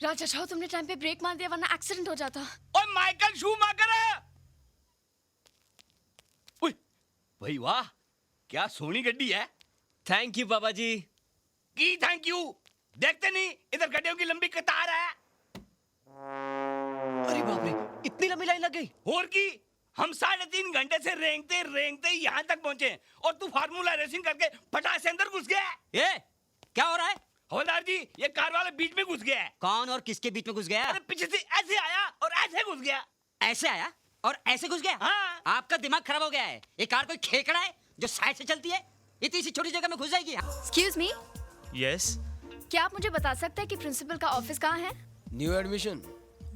राज अच्छा तुमने टाइम पे ब्रेक मार दिया वरना एक्सीडेंट हो जाता। ओए माइकल शूमाकर है। ओए भाई वाह क्या सोनी गड्डी है। थैंक यू बाबा जी। की थैंक यू। देखते नहीं इधर गड्डियों की लंबी कतार है। अरे बाप रे इतनी लंबी लाइन लग गई। और की हम 3.5 घंटे से रेंगते रेंगते यहाँ तक पहुंचे और तू फार्मूला रेसिंग करके फटाक से अंदर घुस गया। ये क्या हो रहा है? हवलदार जी ये कार वाला बीच में घुस गया है। कौन और किसके बीच में घुस गया? अरे पीछे से ऐसे आया और ऐसे घुस गया। ऐसे आया और ऐसे घुस गया? हाँ। आपका दिमाग खराब हो गया है। ये कार कोई खेकड़ा है जो साइड से चलती है? इतनी सी छोटी जगह में घुस जाएगी? एक्सक्यूज मी, यस क्या आप मुझे बता सकते हैं कि प्रिंसिपल का ऑफिस कहाँ है? New admission.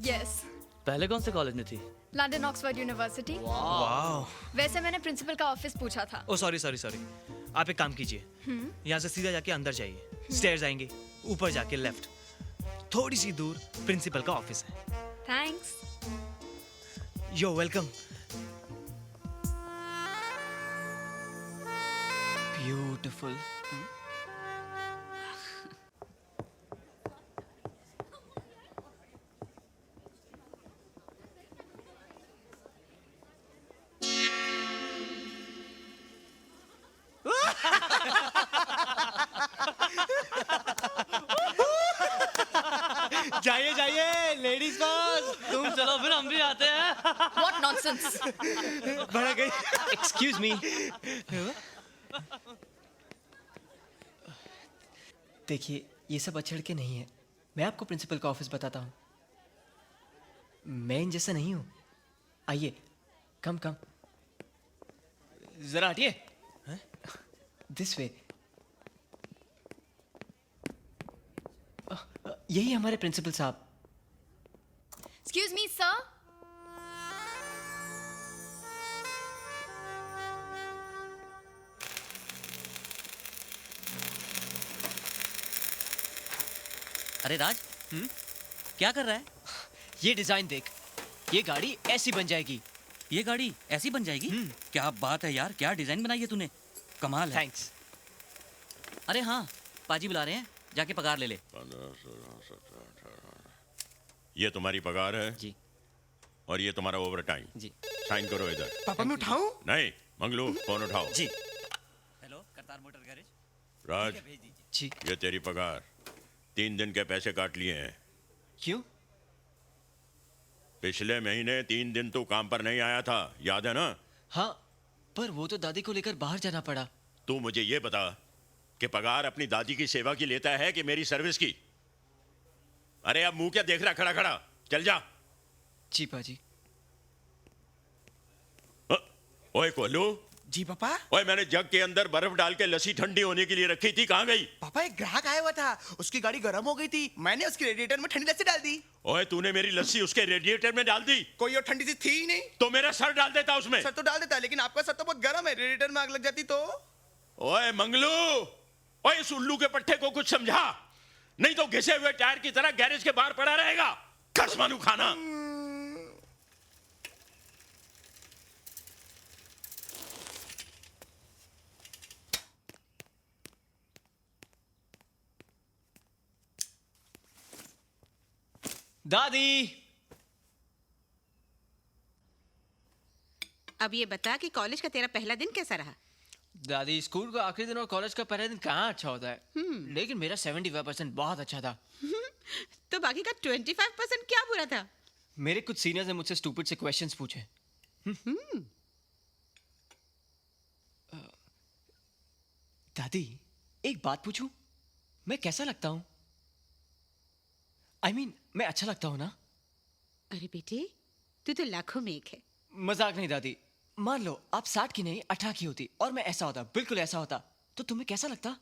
यस, पहले कौन से कॉलेज में थी? London Oxford university. वाह। वैसे मैंने प्रिंसिपल का ऑफिस पूछा था। ओ सॉरी सॉरी सॉरी, आप एक काम कीजिए, यहाँ से सीधा जाके अंदर जाइए, स्टेयर्स आएंगे, ऊपर जाके लेफ्ट, थोड़ी सी दूर प्रिंसिपल का ऑफिस है। थैंक्स। You welcome. ब्यूटीफुल। जाइए जाइए लेडीज फर्स्ट। तुम चलो फिर हम भी आते हैं। What nonsense! बढ़ गई। Excuse me. देखिए ये सब अछड़ के नहीं है। मैं आपको प्रिंसिपल का ऑफिस बताता हूँ। मैं इन जैसा नहीं हूँ। आइए, कम कम। जरा हटिए। This way. यही हमारे प्रिंसिपल साहब। Excuse me, sir. अरे राज क्या कर रहा है? ये डिजाइन देख, ये गाड़ी ऐसी बन जाएगी। ये गाड़ी ऐसी बन जाएगी? क्या बात है यार, क्या डिजाइन बनाई है तूने, कमाल है। थैंक्स। अरे हाँ, पाजी बुला रहे हैं, जाके पगार ले ले। 15, 16, 17, 18। ये तुम्हारी पगार है जी। और ये तुम्हारा ओवर टाइम। जी। साइन करो इधर। पापा मैं उठाऊं? नहीं मंगलू फोन उठाओ। जी। Hello Kartar motor garage. Raj भेज दीजिए। जी। ये तेरी पगार, 3 दिन के पैसे काट लिए हैं। क्यों? पिछले महीने 3 दिन तू काम पर नहीं आया था, याद है ना? हाँ, पर वो तो दादी को लेकर बाहर जाना पड़ा। तू मुझे ये बता कि पगार अपनी दादी की सेवा की लेता है कि मेरी सर्विस की? अरे अब मुंह क्या देख रहा खड़ा खड़ा, चल जा। जी पाजी। ओए कोलू। जी पापा। ओए मैंने जग के अंदर बर्फ डाल के लस्सी ठंडी होने के लिए रखी थी, कहाँ गई? पापा एक ग्राहक आया हुआ था, उसकी गाड़ी गर्म हो गई थी, मैंने उसके रेडिएटर में ठंडी लस्सी डाल दी। ओए तूने मेरी लस्सी उसके रेडिएटर में डाल दी? कोई और ठंडी सी थी ही नहीं। तो मेरा सर डाल देता उसमें। सर तो डाल देता, लेकिन आपका सर तो बहुत गर्म है, रेडिएटर में आग लग जाती तो। ओए मंगलू, ओए इस उल्लू के पट्टे को कुछ समझा, नहीं तो घिसे हुए टायर की तरह गैरेज के बाहर पड़ा रहेगा। कसमानू खाना। दादी। अब ये बता कि कॉलेज का तेरा पहला दिन कैसा रहा? दादी स्कूल का आखिरी दिन और कॉलेज का पहला दिन कहाँ अच्छा होता है। लेकिन मेरा 75% बहुत अच्छा था। तो बाकी का 25% क्या बुरा था? मेरे कुछ सीनियर्स ने मुझसे स्टूपिड से क्वेश्चंस पूछे। दादी एक बात पूछूं, मैं कैसा लगता हूं? I mean, मैं अच्छा लगता हूं ना? अरे बेटे, तू तो लाखों में एक है। मजाक नहीं दादी। मान लो आप 60 की नहीं 18 की होती और मैं ऐसा होता, बिल्कुल ऐसा होता, तो तुम्हें कैसा लगता?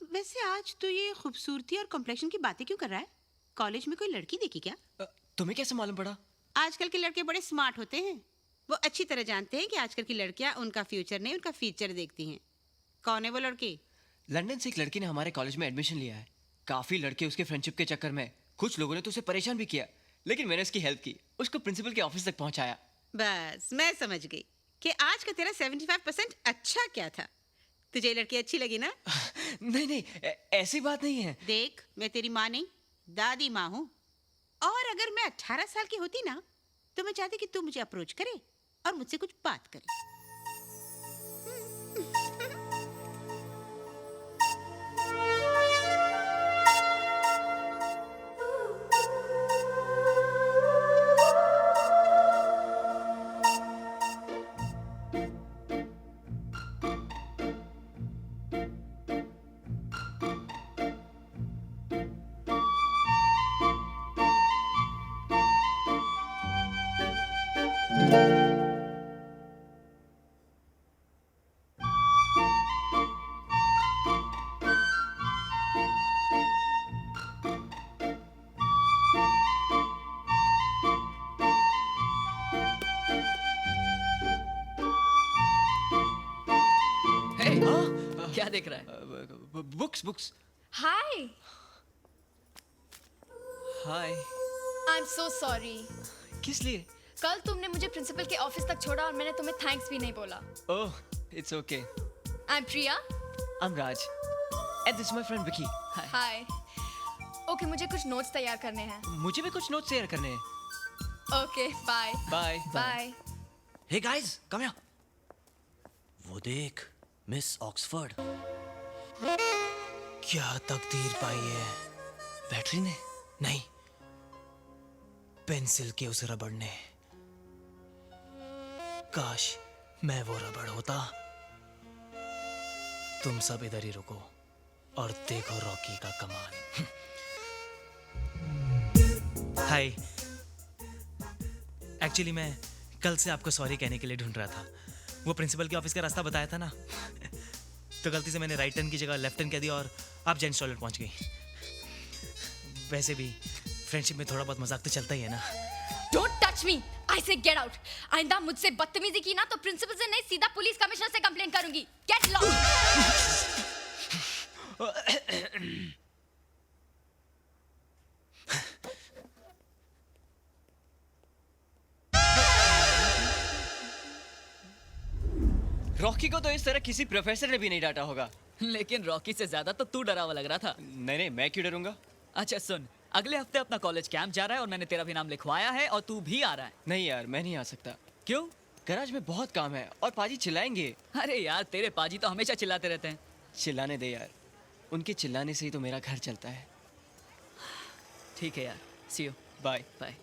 वैसे आज तो ये खूबसूरती और कॉम्प्लेक्शन की बातें क्यों कर रहा है? कॉलेज में कोई लड़की देखी क्या? तुम्हें कैसे मालूम पड़ा? आजकल के लड़के बड़े स्मार्ट होते हैं। वो अच्छी तरह जानते हैं कि आजकल की लड़कियां उनका फ्यूचर नहीं उनका फीचर देखती हैं। कौन है वो लड़की? लंदन से एक लड़की ने हमारे कॉलेज में एडमिशन लिया है। काफी लड़के उसके फ्रेंडशिप के चक्कर में, कुछ लोगों ने तो उसे परेशान भी किया, लेकिन मैंने उसकी हेल्प की, उसको प्रिंसिपल के ऑफिस तक पहुंचाया। बस मैं समझ गई कि आज का तेरा 75% अच्छा क्या था। तुझे ये लड़की अच्छी लगी ना? नहीं नहीं, ऐसी बात नहीं है। देख, मैं तेरी माँ नहीं, दादी माँ हूँ। और अगर मैं 18 साल की होती ना, तो मैं चाहती कि तू मुझे अप्रोच करे और मुझसे कुछ बात करे। क्या देख रहा है? Books books. Hi, hi. I am so sorry. किस लिए? कल तुमने मुझे प्रिंसिपल के ऑफिस तक छोड़ा और मैंने तुम्हें थैंक्स भी नहीं बोला। Oh, it's okay. I am Priya. I am Raj and this is my friend Vicky. Hi. Hi. Okay, मुझे कुछ नोट्स तैयार करने हैं। मुझे भी कुछ नोट्स शेयर करने हैं। Okay, bye. Bye bye. Hey guys, come here. वो देख, मिस ऑक्सफोर्ड। क्या तकदीर पाई है। बैटरी ने? नहीं, पेंसिल के उस रबड़ ने। काश मैं वो रबड़ होता। तुम सब इधर ही रुको और देखो रॉकी का कमाल। हाय, एक्चुअली मैं कल से आपको सॉरी कहने के लिए ढूंढ रहा था। वो प्रिंसिपल के ऑफिस का रास्ता बताया था ना, तो गलती से मैंने राइट टर्न की जगह लेफ्ट टर्न कह दिया और आप जेंट्स टॉयलेट पहुंच गई। वैसे भी फ्रेंडशिप में थोड़ा बहुत मजाक तो चलता ही है ना। डोंट टच मी, आई से गेट आउट। आइंदा मुझसे बदतमीजी की ना तो प्रिंसिपल से नहीं सीधा पुलिस कमिश्नर से कंप्लेंट करूंगी। Get lost. रॉकी को तो इस तरह किसी प्रोफेसर ने भी नहीं डांटा होगा। लेकिन रॉकी से ज्यादा तो तू डरा हुआ लग रहा था। नहीं नहीं, मैं क्यों डरूंगा? अच्छा सुन, अगले हफ्ते अपना कॉलेज कैंप जा रहा है और मैंने तेरा भी नाम लिखवाया है और तू भी आ रहा है। नहीं यार, मैं नहीं आ सकता। क्यों? गैराज में बहुत काम है और पाजी चिल्लाएंगे। अरे यार, तेरे पाजी तो हमेशा चिल्लाते रहते हैं। चिल्लाने दे यार, उनके चिल्लाने से ही तो मेरा घर चलता है। ठीक है यार, see you. Bye bye.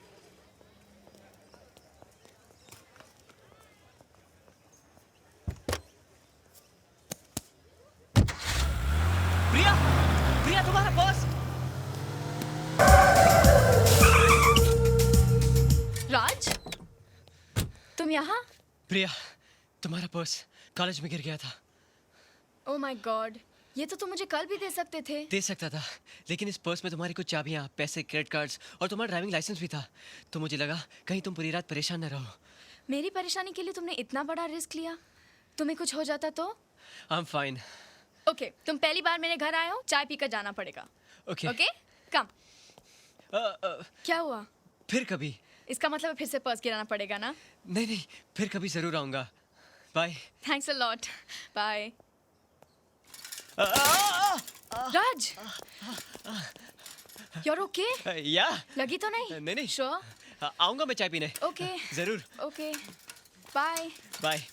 Priya, Priya तुम्हारा बॉस। राज, तुम यहाँ? प्रिया, तुम्हारा पर्स कॉलेज में गिर गया था। ओह माय गॉड, ये तो तुम मुझे कल भी दे सकते थे। दे सकता था, लेकिन इस पर्स में तुम्हारी कुछ चाबियां, पैसे, क्रेडिट कार्ड्स और तुम्हारा ड्राइविंग लाइसेंस भी था। तो मुझे लगा कहीं तुम पूरी रात परेशान न रहो। मेरी परेशानी के लिए तुमने इतना बड़ा रिस्क लिया? तुम्हें कुछ हो जाता तो? I am fine. ओके, तुम पहली बार मेरे घर आए हो, चाय पीकर जाना पड़ेगा। ओके ओके, कम। क्या हुआ? फिर कभी। इसका मतलब फिर से पर्स गिराना पड़ेगा ना? नहीं नहीं, फिर कभी जरूर आऊंगा। Bye. Thanks a lot. Bye. Raj, you're okay? या लगी तो नहीं? नहीं नहीं, Sure? आऊंगा मैं चाय पीने। Okay. जरूर। Okay. Bye. Bye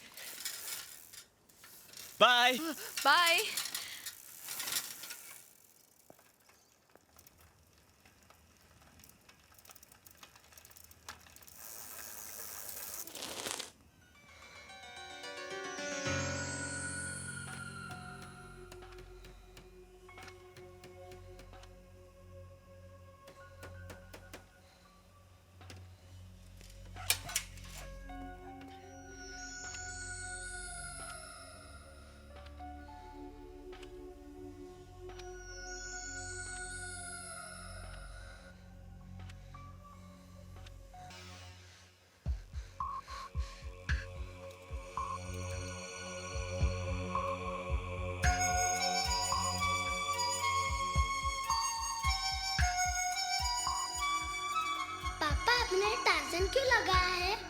bye. Bye.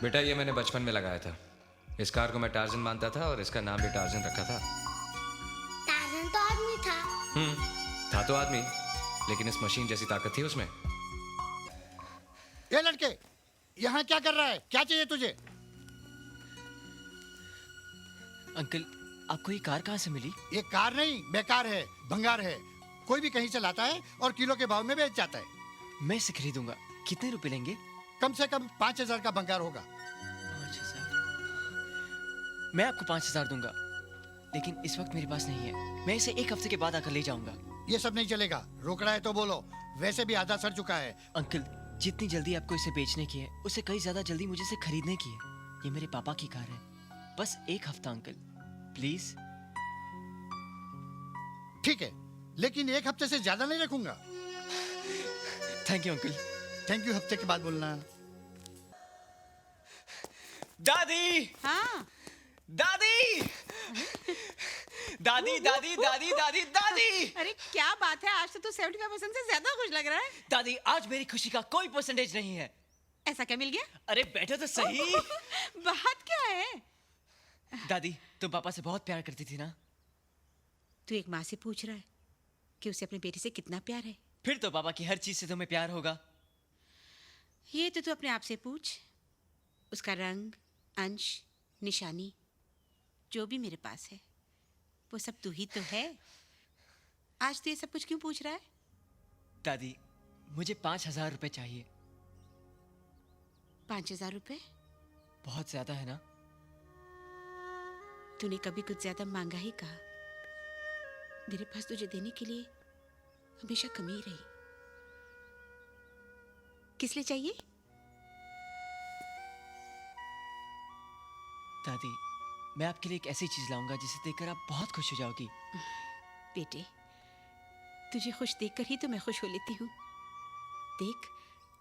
बेटा ये मैंने बचपन में लगाया था। इस कार को मैं टार्जन मानता था और इसका नाम भी टार्जन रखा था। टार्जन तो आदमी था। था तो आदमी, लेकिन इस मशीन जैसी ताकत थी उसमें। ये लड़के, यहाँ क्या कर रहा है? क्या चाहिए तुझे? अंकल, आपको ये कार कहाँ से मिली? ये कार नहीं, बेकार है, भंगार है। कोई भी कहीं से लाता है और किलो के भाव में बेच जाता है। मैं इसे खरीदूंगा। कितने रुपए लेंगे? कम से कम 5,000 का भंगार होगा। 5,000? मैं आपको 5,000 दूंगा, लेकिन इस वक्त मेरे पास नहीं है। मैं इसे एक हफ्ते के बाद आकर ले जाऊंगा। ये सब नहीं चलेगा। रोकड़ा है तो बोलो, वैसे भी आधा सड़ चुका है। अंकल, जितनी जल्दी आपको इसे बेचने की है, उससे कई ज्यादा जल्दी मुझे इसे खरीदने की है। ये मेरे पापा की कार है। बस एक हफ्ता अंकल, प्लीज। ठीक है, लेकिन एक हफ्ते से ज्यादा नहीं रखूंगा। Thank you uncle. Thank you हफ्ते के बाद बोलना। दादी, हाँ दादी, दादी, दादी, दादी, दादी, दादी। अरे क्या बात है, आज तो तू 75% से ज्यादा खुश लग रहा है। दादी, आज मेरी खुशी का कोई परसेंटेज नहीं है। ऐसा क्या मिल गया? अरे बैठो तो सही। बात क्या है? दादी, तुम पापा से बहुत प्यार करती थी ना? तू एक माँ से पूछ रहा है कि उसे अपने बेटे से कितना प्यार है? फिर तो पापा की हर चीज से तुम्हें प्यार होगा। ये तो तू अपने आप से पूछ। उसका रंग, अंश, निशानी, जो भी मेरे पास है, वो सब तू ही तो है। आज तू ये सब कुछ क्यों पूछ रहा है? दादी, मुझे 5,000 रुपए चाहिए। 5,000 रुपए? बहुत ज्यादा है ना? तूने कभी कुछ ज्यादा मांगा ही कहा। मेरे पास तुझे देने के लिए हमेशा कमी ही रही। किस लिए चाहिए? दादी, मैं आपके लिए एक ऐसी चीज लाऊंगा जिसे देखकर आप बहुत खुश हो जाओगी। बेटे, तुझे खुश देखकर ही तो मैं खुश हो लेती हूँ। देख,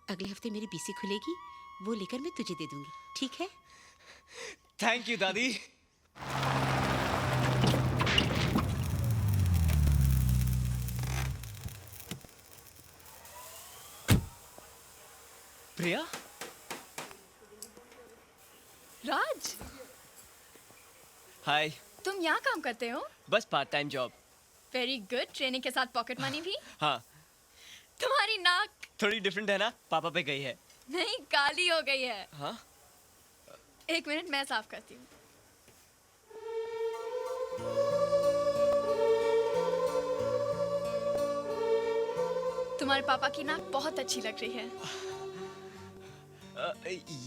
अगले हफ्ते मेरी बीसी खुलेगी, वो लेकर मैं तुझे दे दूंगी, ठीक है? थैंक यू दादी। प्रिया, राज, हाय। तुम यहाँ काम करते हो? बस part time job. Very good. Training के साथ पॉकेट मनी भी? हाँ। तुम्हारी नाक थोड़ी डिफरेंट है ना? पापा पे गई है। नहीं, काली हो गई है। हाँ? एक मिनट, मैं साफ करती हूँ। तुम्हारे पापा की नाक बहुत अच्छी लग रही है।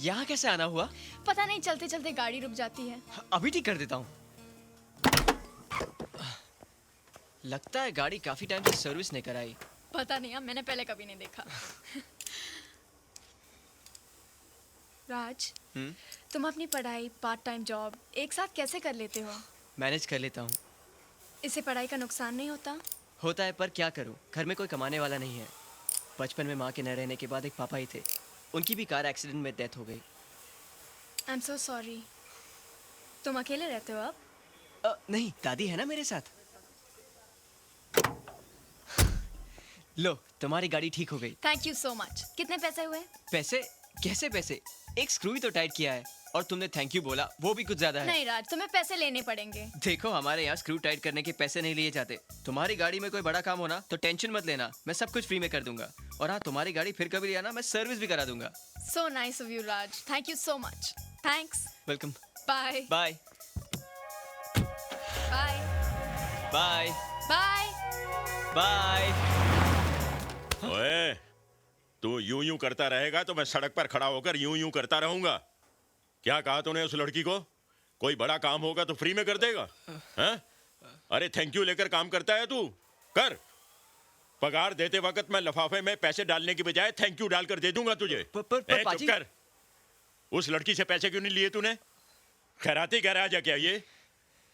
यहाँ कैसे आना हुआ? पता नहीं, चलते चलते गाड़ी रुक जाती है। अभी ठीक कर देता हूँ। लगता है गाड़ी काफी टाइम से सर्विस नहीं कराई। पता नहीं, अब मैंने पहले कभी नहीं देखा। राज, तुम अपनी पढ़ाई, पार्ट टाइम जॉब एक साथ कैसे कर लेते हो? मैनेज कर लेता हूँ। इससे पढ़ाई का नुकसान नहीं होता? होता है, पर क्या करूँ, घर में कोई कमाने वाला नहीं है। बचपन में माँ के न रहने के बाद एक पापा ही थे। उनकी भी कार एक्सीडेंट में डेथ हो गई। I am so sorry. तुम अकेले रहते हो अब? नहीं, दादी है ना मेरे साथ। लो, तुम्हारी गाड़ी ठीक हो गई। Thank you so much. कितने पैसे हुए? पैसे? कैसे पैसे? एक स्क्रू ही तो टाइट किया है, और तुमने थैंक यू बोला, वो भी कुछ ज्यादा है। नहीं राज, तुम्हें पैसे लेने पड़ेंगे। देखो, हमारे यहाँ स्क्रू टाइट करने के पैसे नहीं लिए जाते। तुम्हारी गाड़ी में कोई बड़ा काम होना तो टेंशन मत लेना, मैं सब कुछ फ्री में कर दूंगा। और हाँ, तुम्हारी गाड़ी फिर कभी आना, मैं सर्विस भी करा दूंगा। So nice of you Raj, thank you so much. Thanks. Welcome. Bye bye bye bye bye bye. ओए, तू यूं यूं करता रहेगा तो मैं सड़क पर खड़ा होकर यूं यूं करता रहूंगा। क्या कहा तूने उस लड़की को? कोई बड़ा काम होगा तो फ्री में कर देगा? हैं? अरे थैंक यू लेकर काम करता है तू? कर। पगार देते वक्त मैं लिफाफे में पैसे डालने की बजाय थैंक यू डालकर दे दूंगा तुझे। चुप कर। उस लड़की से पैसे क्यों नहीं लिए तूने? खैराती गैराज है क्या ये?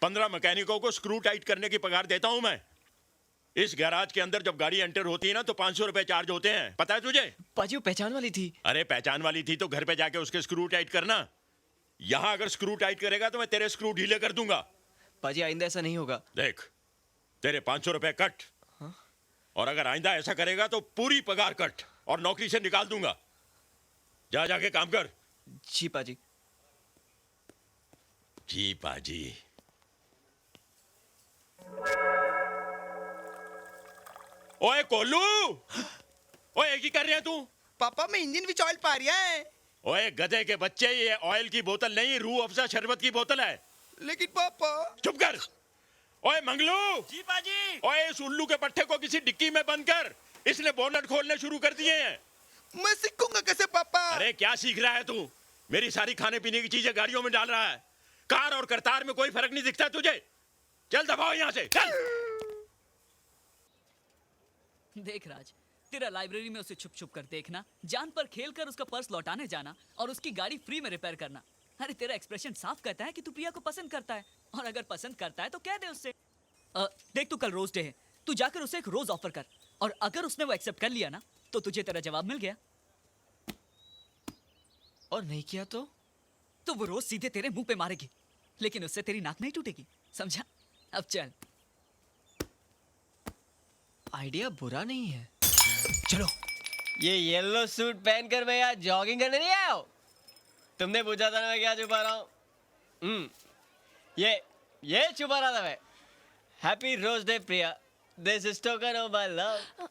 15 मैकेनिकों को स्क्रू टाइट करने की पगार देता हूं मैं। इस गैराज के अंदर जब गाड़ी एंटर होती है ना तो 500 रुपए चार्ज होते हैं, पता है तुझे? पाजी, वो पहचान वाली थी। अरे पहचान वाली थी तो घर पे जाके उसके स्क्रू टाइट करना। यहाँ अगर स्क्रू टाइट करेगा तो मैं तेरे स्क्रू ढीले कर दूंगा। पाजी, आइंदा ऐसा नहीं होगा। देख, तेरे 500 रुपए कट। और अगर आइंदा ऐसा करेगा तो पूरी पगार कट और नौकरी से निकाल दूंगा। जा जाके काम कर। जी पाजी। जी पाजी। ओए कोलू, ओए की कर रहे तू? पापा मैं इंजन विच ऑयल पा रही है। ओए गधे के बच्चे, ये ऑयल की बोतल नहीं, रूह अफ़ज़ा शरबत की बोतल है। लेकिन पापा। चुप कर। ओए मंगलू। जी पाजी। ओए इस उल्लू के पट्टे को किसी डिक्की में बंद कर, इसने बोनट खोलने शुरू कर दिए हैं। मैं सीखूंगा कैसे पापा? अरे क्या सीख रहा है तू? मेरी सारी खाने पीने की चीजें गाड़ियों में डाल रहा है। कार और करतार में कोई फर्क नहीं दिखता तुझे? चल दबाओ यहाँ से, चल। देख राज, तेरा लाइब्रेरी में उसे छुप छुप कर देखना, जान पर खेल कर उसका पर्स लौटाने जाना और उसकी गाड़ी फ्री में रिपेयर करना। अरे तेरा एक्सप्रेशन साफ कहता है कि तू प्रिया को पसंद करता है, और अगर पसंद करता है तो कह दे उससे। देख तू कल रोज डे है, तू जाकर उसे एक रोज ऑफर कर, और अगर उसने वो एक्सेप्ट कर लिया ना तो तुझे तेरा जवाब मिल गया। और नहीं किया तो वो रोज सीधे तेरे मुंह पे मारेगी, लेकिन उससे तेरी नाक नहीं टूटेगी, समझा? अब चल। आइडिया बुरा नहीं है। चलो। ये येलो सूट पहनकर मैं यहाँ जॉगिंग करने नहीं आया हूँ। तुमने पूछा था ना मैं क्या छुपा रहा हूँ? ये छुपा रहा था मैं। Happy rose day Priya, this is token of my love.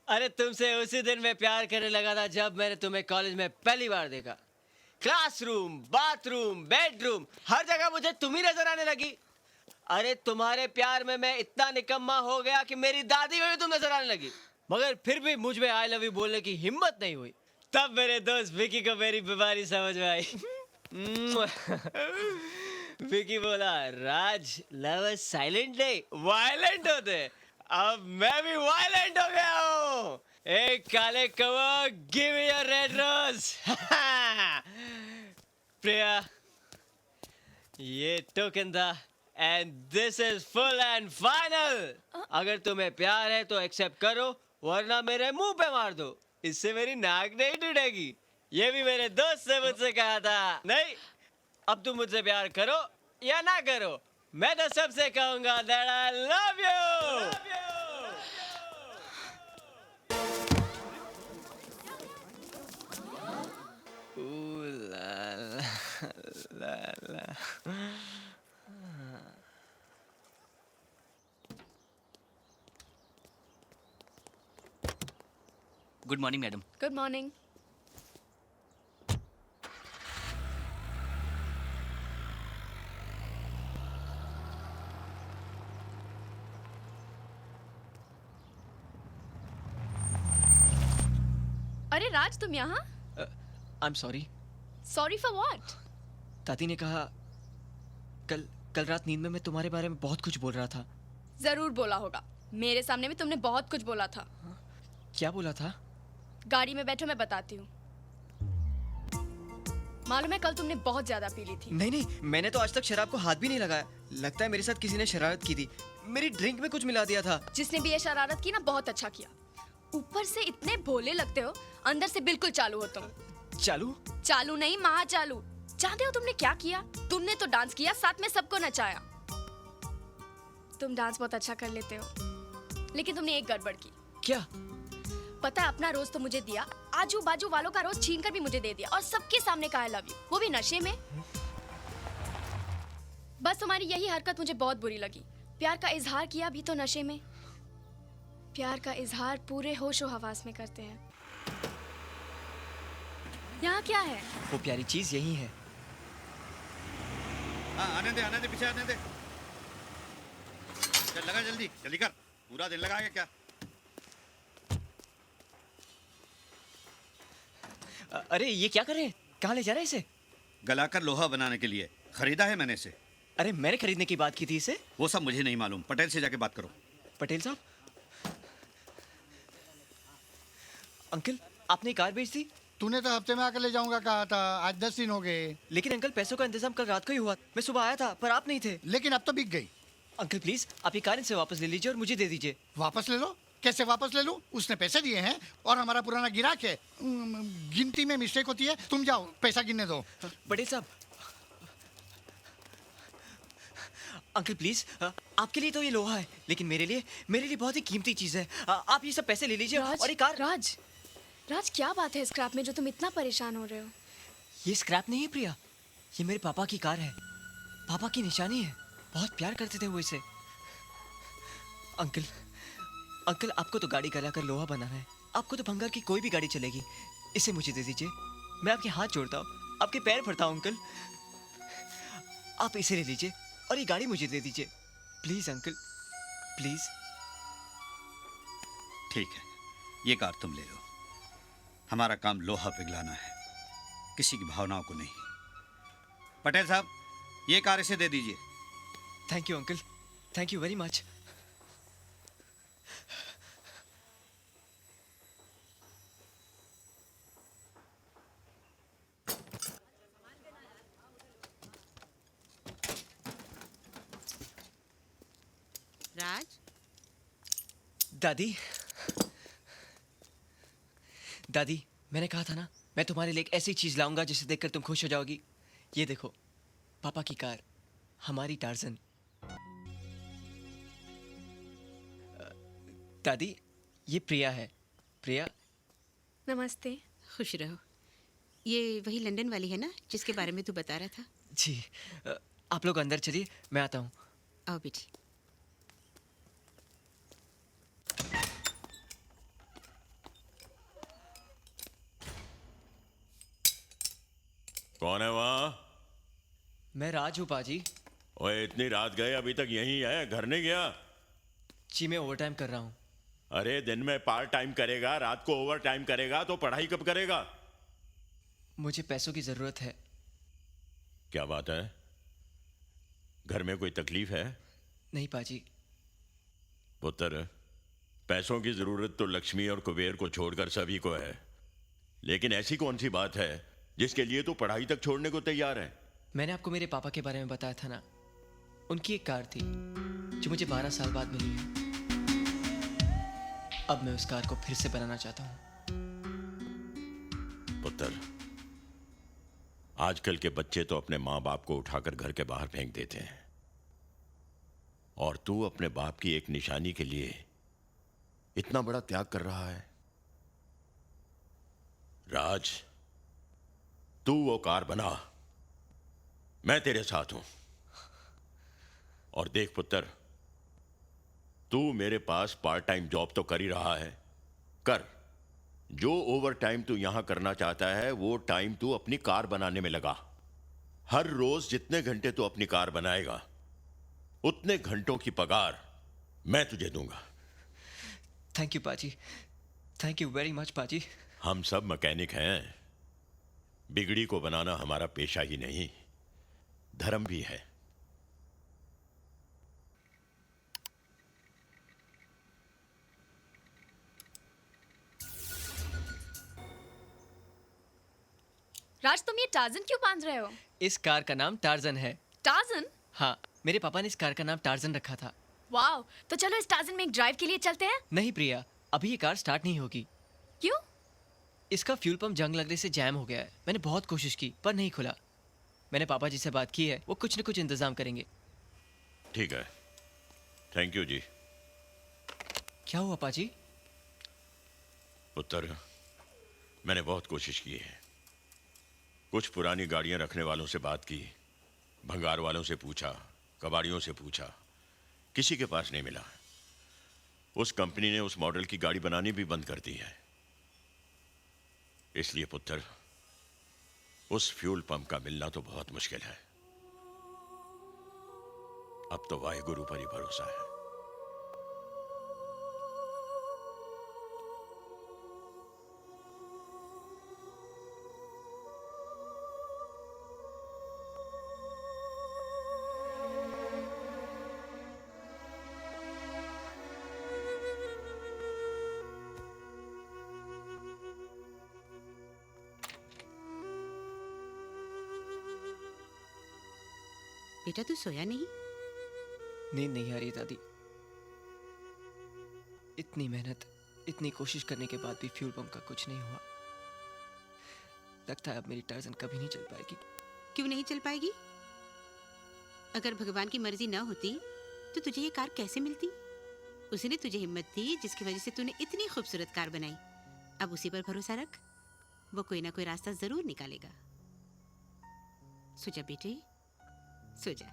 अरे तुमसे उसी दिन मैं प्यार करने लगा था जब मैंने तुम्हें कॉलेज में पहली बार देखा। क्लासरूम, बाथरूम, बेडरूम, हर जगह मुझे तुम ही नजर आने लगी। अरे तुम्हारे प्यार में मैं इतना निकम्मा हो गया कि मेरी दादी में भी तुम नजर आने लगी, मगर फिर भी मुझ में आई लव यू बोलने की हिम्मत नहीं हुई। तब मेरे दोस्त विकी को मेरी बीमारी समझ में आई। विकी बोला, राज लव साइलेंट नहीं वायलेंट होते। अब मैं भी वायलेंट हो गया हूँ। एक काले कौवा, give me your red rose. Priya, ये टोकन था and this is full and final. अगर तुम्हें प्यार है तो एक्सेप्ट करो, वरना मेरे मुंह पे मार दो, इससे मेरी नाक नहीं टूटेगी। ये भी मेरे दोस्त ने मुझसे कहा था। नहीं, अब तुम मुझसे प्यार करो या ना करो, मैं तो सबसे कहूंगा that I love you. Good morning madam. Good morning. अरे राज, तुम यहाँ? I am sorry. Sorry for what? दादी ने कहा कल रात नींद में मैं तुम्हारे बारे में बहुत कुछ बोल रहा था। जरूर बोला होगा, मेरे सामने भी तुमने बहुत कुछ बोला था। क्या बोला था? गाड़ी में बैठो, मैं बताती हूँ। मालूम है कल तुमने बहुत ज्यादा पी ली थी। नहीं, मैंने तो आज तक शराब को हाथ भी नहीं लगाया। लगता है मेरे साथ किसी ने शरारत की थी, मेरी ड्रिंक में कुछ मिला दिया था। जिसने भी ये शरारत की ना, बहुत अच्छा किया। ऊपर से इतने भोले लगते हो, अंदर से बिल्कुल चालू हो तुम। चालू नहीं, महा चालू। जानते हो तुमने क्या किया? तुमने तो डांस किया, साथ में सबको नचाया। तुम डांस बहुत अच्छा कर लेते हो, लेकिन तुमने एक गड़बड़ की। क्या? पता है, अपना रोज तो मुझे दिया, आजू बाजू वालों का रोज छीन कर भी मुझे दे दिया, और सबके सामने कहा आई लव यू, वो भी नशे में। बस तुम्हारी यही हरकत मुझे बहुत बुरी लगी। प्यार का इजहार किया भी तो नशे में। प्यार का इजहार पूरे होशो हवास में करते हैं। यहाँ क्या है? वो प्यारी चीज यही है। आने दे, पीछे आने दे। चल लगा, जल्दी कर। पूरा दिन लगाएगा क्या? अरे ये क्या कर रहे हैं? कहाँ ले जा रहे हैं इसे? गलाकर लोहा बनाने के लिए खरीदा है मैंने इसे। अरे मैंने खरीदने की बात की थी इसे। वो सब मुझे नहीं मालूम, पटेल से जाके बात करो। पटेल साहब, अंकल आपने कार बेच दी? तूने तो हफ्ते में आकर ले जाऊंगा कहा था, आज 10 दिन हो गए। लेकिन अंकल पैसों का इंतजाम कल रात को ही हुआ। मैं सुबह आया था पर आप नहीं थे। लेकिन अब तो बिक गई। अंकल प्लीज आप ये कार इनसे वापस ले लीजिए और मुझे दे दीजिए। वापस ले लो? कैसे वापस ले लूं? उसने पैसे दिए हैं और हमारा पुराना गिराक है। गिनती में मिस्टेक होती है। तुम जाओ पैसा गिनने दो। पटेल साहब, अंकल प्लीज, आपके लिए तो ये लोहा है, लेकिन मेरे लिए बहुत ही कीमती चीज है। आप ये सब पैसे ले लीजिए और ये कार। राज क्या बात है स्क्रैप में जो तुम इतना परेशान हो रहे हो? ये स्क्रैप नहीं है प्रिया, ये मेरे पापा की कार है। पापा की निशानी है, बहुत प्यार करते थे वो इसे। अंकल, अंकल आपको तो गाड़ी गलाकर लोहा बनाना है, आपको तो भंगार की कोई भी गाड़ी चलेगी। इसे मुझे दे दीजिए, मैं आपके हाथ जोड़ता हूँ, आपके पैर पड़ता हूँ अंकल। आप इसे ले लीजिए और ये गाड़ी मुझे दे दीजिए, प्लीज अंकल, प्लीज। ठीक है, ये कार तुम ले लो। हमारा काम लोहा पिघलाना है, किसी की भावनाओं को नहीं। पटेल साहब, ये कार इसे दे दीजिए। Thank you uncle, thank you very much. Raj, दादी, दादी, मैंने कहा था ना, मैं तुम्हारे लिए एक ऐसी चीज लाऊंगा जिसे देखकर तुम खुश हो जाओगी। ये देखो, पापा की कार, हमारी टार्जन। दादी, ये प्रिया है। प्रिया, नमस्ते। खुश रहो। ये वही लंदन वाली है ना जिसके बारे में तू बता रहा था? जी। आप लोग अंदर चलिए, मैं आता हूँ। आओ बेटी। कौन है वहाँ? मैं राज हूँ पाजी। ओए, इतनी रात गए अभी तक यहीं है, घर नहीं गया? जी मैं ओवर टाइम कर रहा हूँ। अरे दिन में पार्ट टाइम करेगा, रात को ओवर टाइम करेगा तो पढ़ाई कब करेगा? मुझे पैसों की जरूरत है। क्या बात है? घर में कोई तकलीफ है? नहीं पाजी। पुत्र, पैसों की जरूरत तो लक्ष्मी और कुबेर को छोड़कर सभी को है, लेकिन ऐसी कौन सी बात है जिसके लिए तो पढ़ाई तक छोड़ने को तैयार है? मैंने आपको मेरे पापा के बारे में बताया था ना, उनकी एक कार थी जो मुझे 12 साल बाद मिली है। अब मैं उस कार को फिर से बनाना चाहता हूँ। पुत्र, आजकल के बच्चे तो अपने माँ बाप को उठाकर घर के बाहर फेंक देते हैं, और तू अपने बाप की एक निशानी के लिए इतना बड़ा त्याग कर रहा है। राज, तू वो कार बना, मैं तेरे साथ हूं। और देख पुत्र, तू मेरे पास पार्ट टाइम जॉब तो कर ही रहा है, कर। जो ओवर टाइम तू यहां करना चाहता है वो टाइम तू अपनी कार बनाने में लगा। हर रोज जितने घंटे तू अपनी कार बनाएगा उतने घंटों की पगार मैं तुझे दूंगा। थैंक यू पाजी, थैंक यू वेरी मच पाजी। हम सब मैकेनिक हैं, बिगड़ी को बनाना हमारा पेशा ही नहीं, धर्म भी है। राज, तुम ये टार्जन क्यों बांध रहे हो? इस कार का नाम टार्जन है। टार्जन? हाँ, मेरे पापा ने इस कार का नाम टार्जन रखा था। वाओ, तो चलो इस टार्जन में एक ड्राइव के लिए चलते हैं। नहीं प्रिया, अभी ये कार स्टार्ट नहीं होगी। क्यों? इसका फ्यूल पंप जंग लगने से जैम हो गया है। मैंने बहुत कोशिश की पर नहीं खुला। मैंने पापा जी से बात की है, वो कुछ न कुछ इंतजाम करेंगे। ठीक है, थैंक यू जी। क्या हुआ पाजी? पुत्र, मैंने बहुत कोशिश की है। कुछ पुरानी गाड़ियां रखने वालों से बात की, भंगार वालों से पूछा, कबाड़ियों से पूछा, किसी के पास नहीं मिला। उस कंपनी ने उस मॉडल की गाड़ी बनानी भी बंद कर दी है। इसलिए पुत्र, उस फ्यूल पंप का मिलना तो बहुत मुश्किल है। अब तो वाहिगुरु पर ही भरोसा है। बेटा तू सोया नहीं? नींद नहीं आ रही दादी। इतनी मेहनत, इतनी कोशिश करने के बाद भी फ्यूल पंप का कुछ नहीं हुआ। लगता है अब मेरी टार्जन कभी नहीं चल पाएगी। क्यों नहीं चल पाएगी? अगर भगवान की मर्जी ना होती तो तुझे ये कार कैसे मिलती? उसने तुझे हिम्मत दी जिसकी वजह से तूने इतनी खूबसूरत कार बनाई। अब उसी पर भरोसा रख, वो कोई ना कोई रास्ता जरूर निकालेगा। सुजा बेटे, सो जा।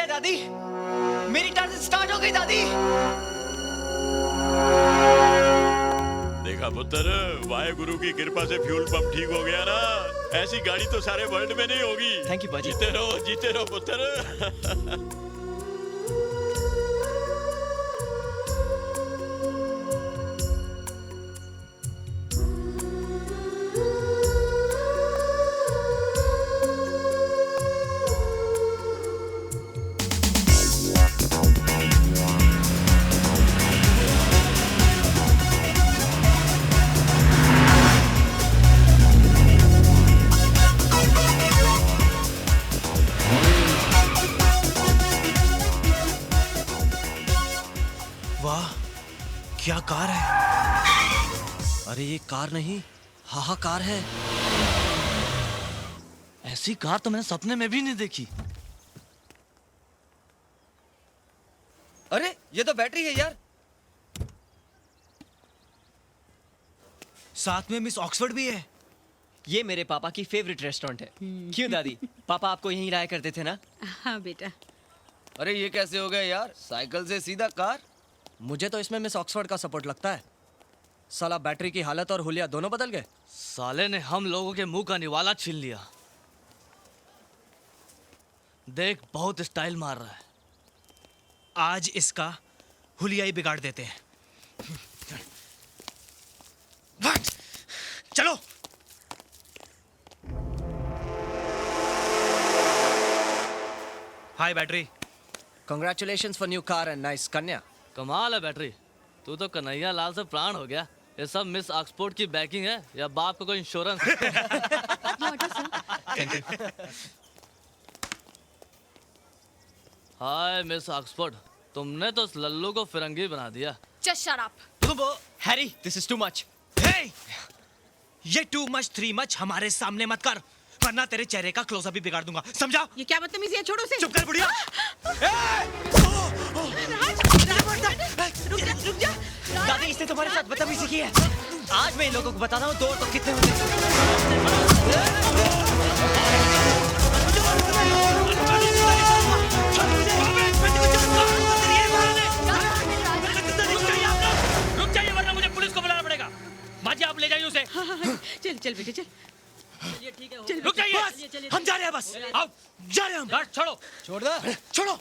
दादी, मेरी टार्जन स्टार्ट हो गई दादी। देखा पुत्र, वाहे गुरु की कृपा से फ्यूल पंप ठीक हो गया ना। ऐसी गाड़ी तो सारे वर्ल्ड में नहीं होगी। थैंक यू बाजी। जीते रहो पुत्र। क्या कार है? अरे ये कार नहीं, हाहाकार है। ऐसी कार तो मैंने सपने में भी नहीं देखी। अरे ये तो बैटरी है यार। साथ में मिस ऑक्सफोर्ड भी है। ये मेरे पापा की फेवरेट रेस्टोरेंट है। क्यों दादी, पापा आपको यहीं लाया करते थे ना? हाँ बेटा। अरे ये कैसे हो गया यार, साइकिल से सीधा कार? मुझे तो इसमें मिस ऑक्सफोर्ड का सपोर्ट लगता है। साला बैटरी की हालत और हुलिया दोनों बदल गए। साले ने हम लोगों के मुंह का निवाला छीन लिया। देख बहुत स्टाइल मार रहा है। आज इसका हुलिया ही बिगाड़ देते हैं। चलो। हाय battery. Congratulations for new car and nice कन्या। कमाल है बैटरी, तू तो कन्हैया लाल से प्राण हो गया। ये सब मिस ऑक्सफोर्ड की बैकिंग है या बाप का कोई इंश्योरेंस? हाय मिस ऑक्सफोर्ड, तुमने तो उस लल्लू को फिरंगी बना दिया। Just shut up। Harry, this is too much। Hey! ये टू मच 3 मच हमारे सामने मत कर, वरना तेरे चेहरे का क्लोजअप भी बिगाड़ दूंगा, समझा? ये क्या बदतमीजी है, छोड़ो उसे। चुप कर बुढ़िया। रुक जा। दादी, इसने तुम्हारे साथ बदतमीजी की है। आज मैं इन लोगों को बताता हूँ दौड़ तो कितने होते हैं। रुक जाइए। बस, हम जा रहे हैं बस। आओ, जा रहे हैं हम। गार्ड छोड़ो। छोड़ दे। छोड़ो।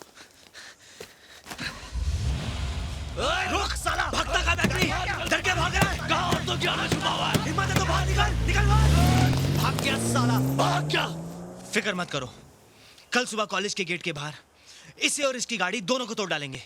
रुक साला, भागता कहाँ बैटरी? डर के भाग रहा है? कहाँ और तो क्या ना छुपा हुआ है? हिम्मत है तो बाहर निकल, निकल बाहर। भाग गया साला, भाग गया। फिक्र मत करो, कल सुबह कॉलेज के गेट के बाहर इसे और इसकी गाड़ी दोनों को तोड़ डालेंगे।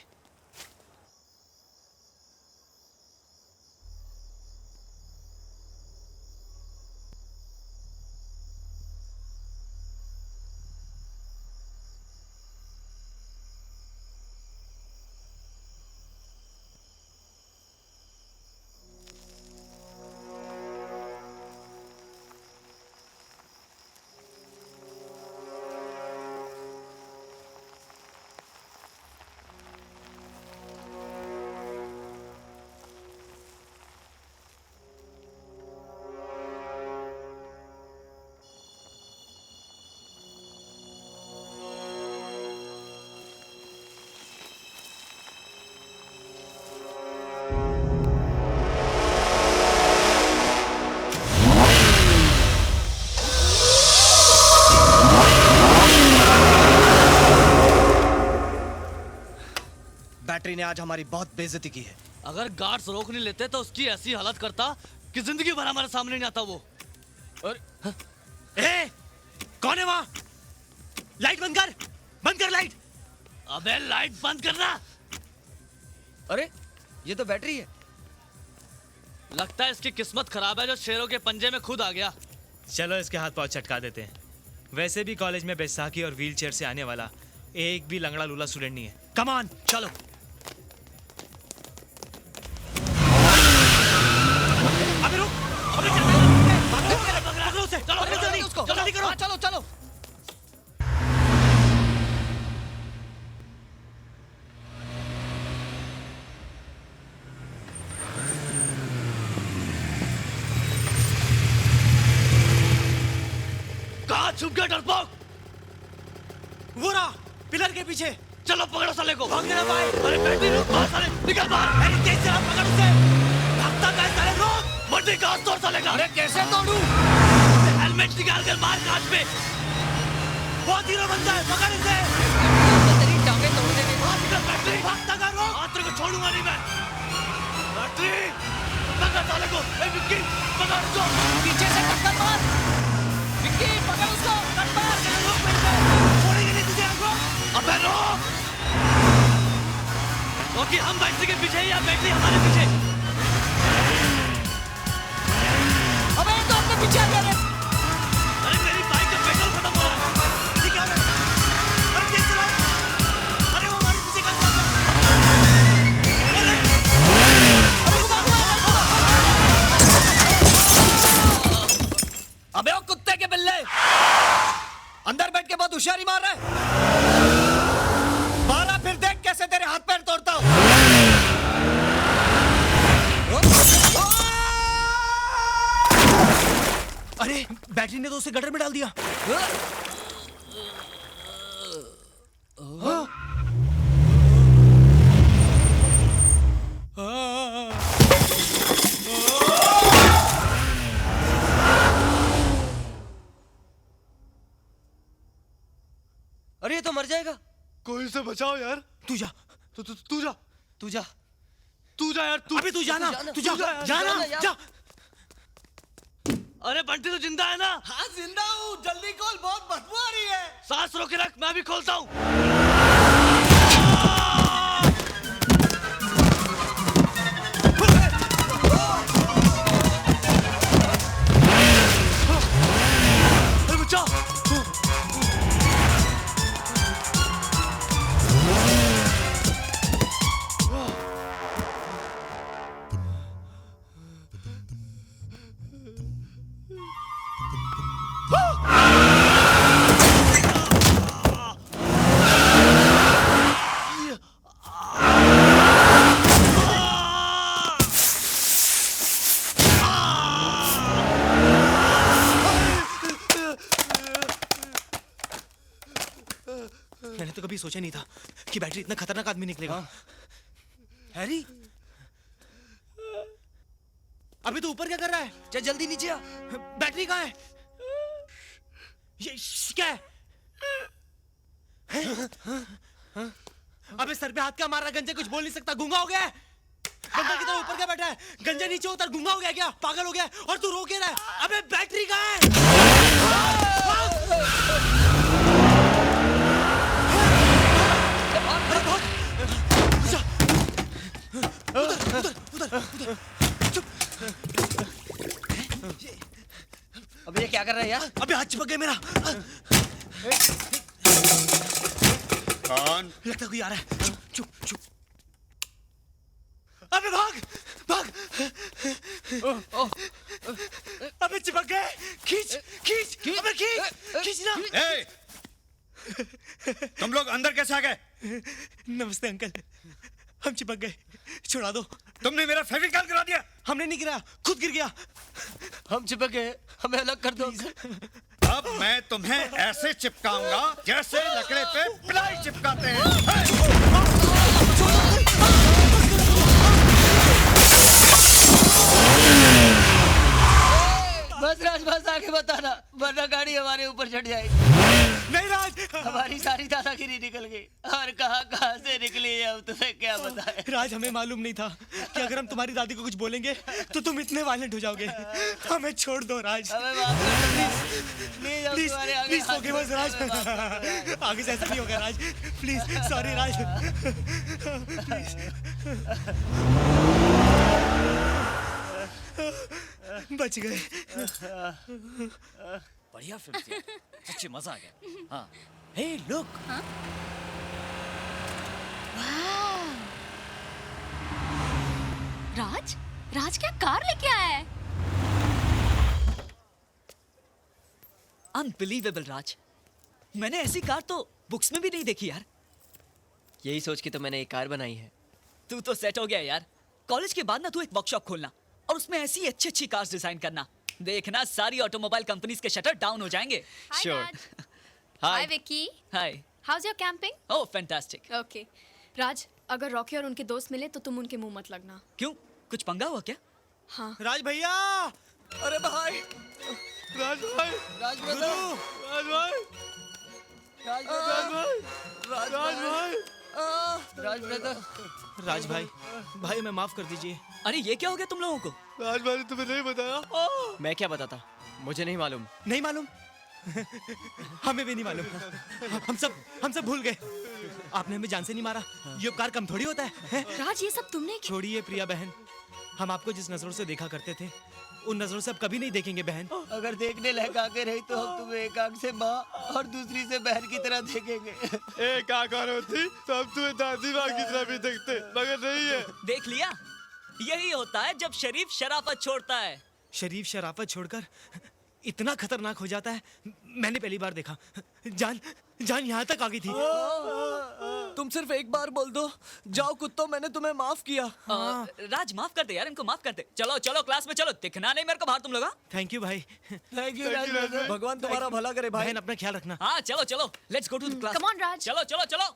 बैटरी ने आज हमारी बहुत बेइज्जती की है। अगर गार्ड्स रोक नहीं लेते तो उसकी ऐसी हालत करता कि जिंदगी भर हमारे सामने नहीं आता वो। और ए, कौन है वहां? लाइट बंद कर, बंद कर लाइट। अबे लाइट बंद करना। अरे ये तो बैटरी है। लगता है इसकी किस्मत खराब है जो शेरों के पंजे में खुद आ गया। चलो इसके हाथ पांव चटका देते हैं। वैसे भी कॉलेज में बैसाखी और व्हीलचेयर से आने वाला एक भी लंगड़ा लूला स्टूडेंट नहीं है। कम ऑन, चलो। अबे रुक, अबे पकड़ो उसे, चलो जल्दी उसको, जल्दी करो। चलो चलो। कहाँ छुप गया डरपोक? वो रहा, पिलर के पीछे। चलो पकड़ो साले को। भागने ना पाए। अरे बैटरी रुक, बाहर साले, निकल बाहर। अरे तेज से पकड़ उसे। भागता क्या है साले, रोक। बड्डी कांच तोड़ साले का। अरे कैसे तोड़ूं? हेलमेट निकाल कर मार कांच पे। बहुत हीरो बनता है, पकड़ इसे। तेरी टांगे तोड़ देंगे। बैटरी भागता का रोक। हाथ तेरे को छोड़ूंगा नहीं मैं। बैटरी पकड़ साले को। ए विक्की पकड़ उसको। पीछे से टक्कर मार। विक्की पकड़ उसको, कट मार। छोड़ेंगे नहीं तुझे हमको। अबे रोक। क्योंकि हम बैटरी के पीछे या बैटरी हमारे पीछे। अबे तो अपने पीछे आ गया। अरे मेरी बाइक का पेट्रोल खत्म हो रहा है। ठीक है, अरे तेज चलाओ। अरे वो हमारे पीछे का अबे ओ कुत्ते के बिल्ले, अंदर बैठ के बहुत होशियारी मार रहा है। बारह फिर देख कैसे तेरे हाथ पैर तोड़ता हूं। अरे बैटरी ने तो उसे गटर में डाल दिया। अरे ये तो मर जाएगा। कोई इसे बचाओ यार। तू जा, तू जा, तू जा, तू जा यार। तू अभी तू जाना, तू जा, जाना, जा। अरे बंटी तो जिंदा है ना? हाँ जिंदा हूँ, जल्दी खोल, बहुत बदबू आ रही है। सांस रोके रख, मैं भी खोलता हूँ। बच्चा मैंने तो कभी सोचा नहीं था कि बैटरी इतना खतरनाक आदमी निकलेगा। हैरी, अभी तो ऊपर क्या कर रहा है? चल जल्दी नीचे आ। बैटरी कहाँ है? ये क्या है? अबे सर पे हाथ का मारा, गंजा कुछ बोल नहीं सकता, गूंगा हो गया है। बंदर की तरह ऊपर क्या बैठा है? गंजा नीचे उतर, गूंगा हो गया क्या? पागल हो गया? और तू रो के रहा है? अबे बैटरी कहाँ है? अबे ये क्या कर रहा है यार? अबे हाथ चिपक गया मेरा। कौन? लगता कोई आ रहा है। चुप चुप चुप। अबे भाग भाग। अबे चिपक गए। खींच खींच। अबे खींच खींच ना। तुम लोग अंदर कैसे आ गए? नमस्ते अंकल, हम चिपक गए, छुड़ा दो। तुमने मेरा फेविकॉल गिरा दिया। हमने नहीं गिराया, खुद गिर गया। हम चिपक गए, हमें अलग कर दो। अब मैं तुम्हें ऐसे चिपकाऊंगा जैसे लकड़े पे प्लाई चिपकाते हैं। बस राज, बस आगे बताना, वरना गाड़ी हमारे ऊपर चढ़ जाएगी। नहीं राज, हमारी सारी दादागिरी निकल गई और कहाँ से निकली है, अब तुम्हें क्या बताए। राज, हमें मालूम नहीं था कि अगर हम तुम्हारी दादी को कुछ बोलेंगे तो तुम इतने वायलेंट हो जाओगे। हमें छोड़ दो राज, प्लीज प्लीज। फॉरगिव अस राज, आगे से ऐसा नहीं होगा राज, प्लीज। सॉरी राज, बच गए। बढ़िया फिल्म थी, सच्ची मजा आ गया। हाँ, हे लुक। राज, राज क्या कार लेके आया है? अनबिलीवेबल राज, मैंने ऐसी कार तो बुक्स में भी नहीं देखी यार। यही सोच के तो मैंने एक कार बनाई है। तू तो सेट हो गया यार। कॉलेज के बाद ना तू एक वर्कशॉप खोलना और उसमें ऐसी अच्छी अच्छी कार्स डिजाइन करना। देखना सारी ऑटोमोबाइल कंपनीज के शटर डाउन हो जाएंगे। Sure. Hi Vicky. Hi. How's your camping? Oh, fantastic. Okay. राज, अगर रॉकी और उनके दोस्त मिले तो तुम उनके मुंह मत लगना। क्यों, कुछ पंगा हुआ क्या? हाँ। राज भैया, अरे भाई, राज भाई, राज ब्रदर, राज भाई, राज भाई, राज ब्रदर। राज भाई, भाई मैं माफ कर दीजिए। अरे ये क्या हो गया तुम लोगों को? राज भाई ने तुम्हें नहीं बताया? मैं क्या बताता, मुझे नहीं मालूम। नहीं मालूम? हमें भी नहीं मालूम। हम सब भूल गए। आपने हमें जान से नहीं मारा, ये उपकार कम थोड़ी होता है? राज, ये सब तुमने क्यों? छोड़िए प्रिया बहन, हम आपको जिस नजरों से देखा करते थे उन नजरों से अब कभी नहीं देखेंगे बहन। अगर देखने लायक आके रही तो हम तुम्हें एक आंख से माँ और दूसरी से बहन की तरह देखेंगे। एक आंख और होती तो हम तुम्हें दादी माँ की तरह भी देखते, मगर नहीं है। देख लिया, यही होता है जब शरीफ शराफत छोड़ता है। शरीफ शराफत छोड़कर इतना खतरनाक हो जाता है, मैंने पहली बार देखा। जान यहाँ तक आ गई थी। तुम सिर्फ एक बार बोल दो, जाओ कुत्तों, मैंने तुम्हें माफ किया। राज माफ कर दे यार, इनको माफ कर दे। चलो चलो क्लास में चलो, दिखना नहीं मेरे को बाहर तुम लोग। थैंक यू भाई। थैंक यू राज ब्रदर, भगवान तुम्हारा भला करे भाई। बहन अपना ख्याल रखना। हाँ चलो चलो, let's go to the class. Come on, Raj. चलो चलो चलो।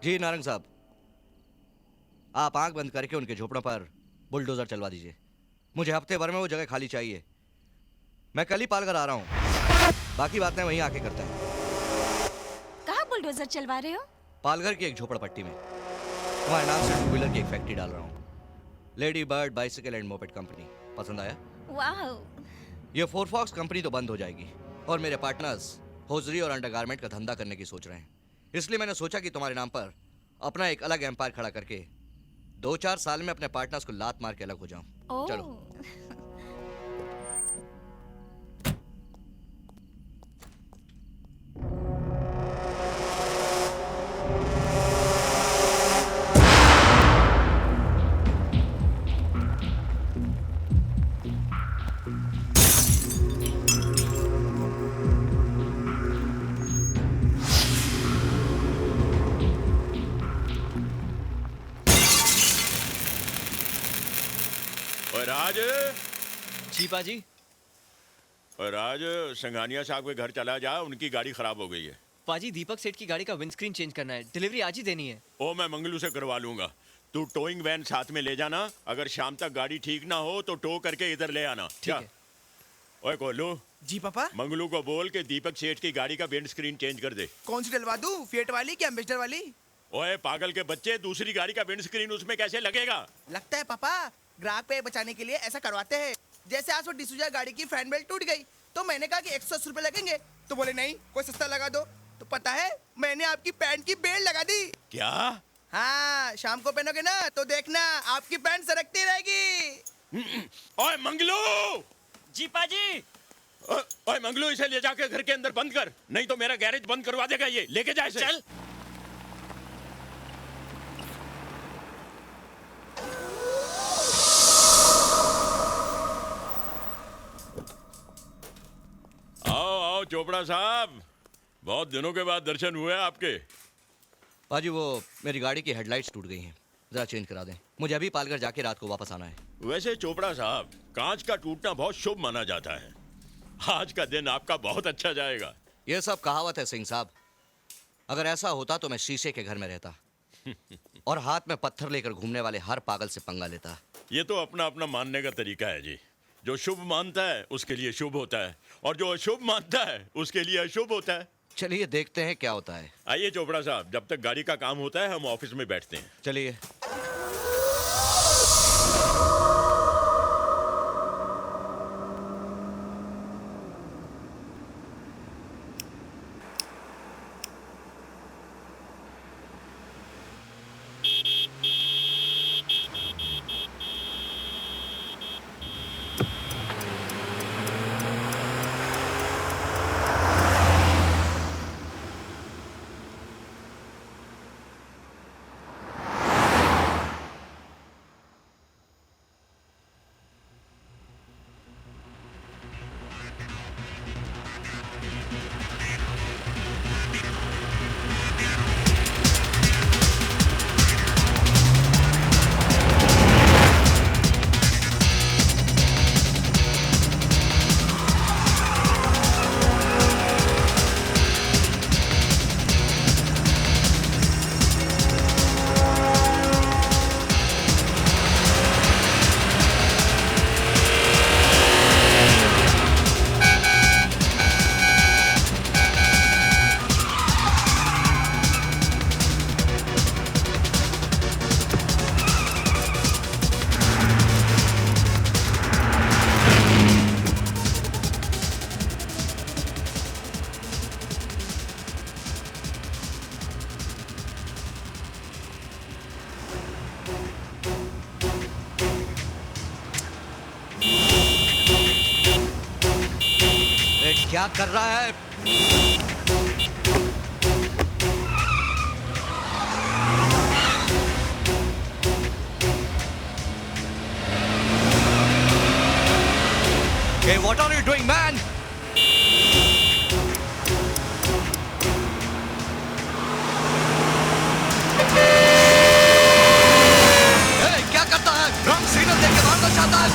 जी नारंग साहब, आप आंख बंद करके उनके झोपड़ों पर बुलडोजर चलवा दीजिए। मुझे हफ्ते भर में वो जगह खाली चाहिए। मैं कल ही पालघर आ रहा हूँ, बाकी बातें वहीं आके करते हैं। कहाँ बुलडोजर चलवा रहे हो? पालघर की एक झोपड़पट्टी में, तुम्हारे नाम से टू व्हीलर की एक फैक्ट्री डाल रहा हूँ। Lady bird bicycle and moped company. पसंद आया? वाओ। ये फोर फॉक्स कंपनी तो बंद हो जाएगी और मेरे पार्टनर्स होजरी और अंडरगारमेंट का धंधा करने की सोच रहे हैं। इसलिए मैंने सोचा कि तुम्हारे नाम पर अपना एक अलग एम्पायर खड़ा करके 2-4 साल में अपने पार्टनर्स को लात मार के अलग हो जाऊं। चलो। राज। जी पाजी। राज, संघानिया साहब के घर चला जा, उनकी गाड़ी खराब हो गई है। पाजी दीपक सेठ की गाड़ी का विंडस्क्रीन चेंज करना है, डिलीवरी आज ही देनी है। ओ, मैं मंगलू से करवा लूंगा। तू टोइंग वैन साथ में ले जाना, अगर शाम तक गाड़ी ठीक ना हो तो टो करके इधर ले आना। ठीक है। ओए कोलू। जी पापा। मंगलू को बोल के दीपक सेठ की गाड़ी का विंडस्क्रीन चेंज कर दे। कौन सी डलवा दूं, फिएट वाली कि एम्बेसडर वाली? ओए पागल के बच्चे, दूसरी गाड़ी का विंडस्क्रीन उसमें कैसे लगेगा? लगता है पापा ग्राहक पे बचाने के लिए ऐसा करवाते हैं। जैसे आज वो डिसूजा गाड़ी की फैन बेल्ट टूट गई तो मैंने कहा कि 180 रुपए लगेंगे, तो बोले नहीं कोई सस्ता लगा दो। तो पता है मैंने आपकी पैंट की बेल्ट लगा दी। क्या? हाँ, शाम को पहनोगे ना तो देखना आपकी पैंट सरकती रहेगी। ओए मंगलू। जी पाजी। ओए मंगलू, इसे ले जाके घर के अंदर बंद कर, नहीं तो मेरा गैरेज बंद करवा देगा ये। लेके जा इसे। चल। आओ चोपड़ा साहब, बहुत दिनों के बाद दर्शन हुए आपके। पाजी वो मेरी गाड़ी की हेडलाइट्स टूट गई हैं, जरा चेंज करा दें। मुझे अभी पालघर जाके रात को वापस आना है। वैसे चोपड़ा साहब, कांच का टूटना बहुत शुभ माना जाता है। आज का दिन आपका बहुत अच्छा जाएगा। ये सब कहावत है सिंह साहब। अगर ऐसा होता तो मैं शीशे के घर में रहता और हाथ में पत्थर लेकर घूमने वाले हर पागल से पंगा लेता। ये तो अपना अपना मानने का तरीका है जी। जो शुभ मानता है उसके लिए शुभ होता है, और जो अशुभ मानता है उसके लिए अशुभ होता है। चलिए देखते हैं क्या होता है। आइए चोपड़ा साहब, जब तक गाड़ी का काम होता है हम ऑफिस में बैठते हैं। चलिए। क्या कर रहा है? Hey, what are you doing, man? Hey, क्या करता है? रंग सिग्नल देके मारना चाहता है।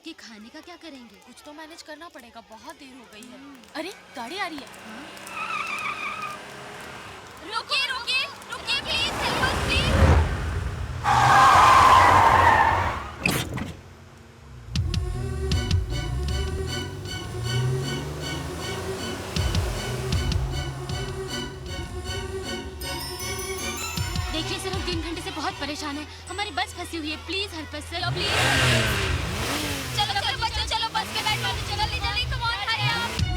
के खाने का क्या करेंगे? कुछ तो मैनेज करना पड़ेगा, बहुत देर हो गई है। अरे गाड़ी आ रही है। रुकिए रुकिए रुकिए प्लीज, हेल्प अस प्लीज। देखिए सर, हम 3 घंटे से बहुत परेशान हैं। हमारी बस फंसी हुई है, please help us sir, please. चलो चलो बच्चों, चलो बस के बैठ जाओ, जल्दी जल्दी, कम ऑन, हरी अप।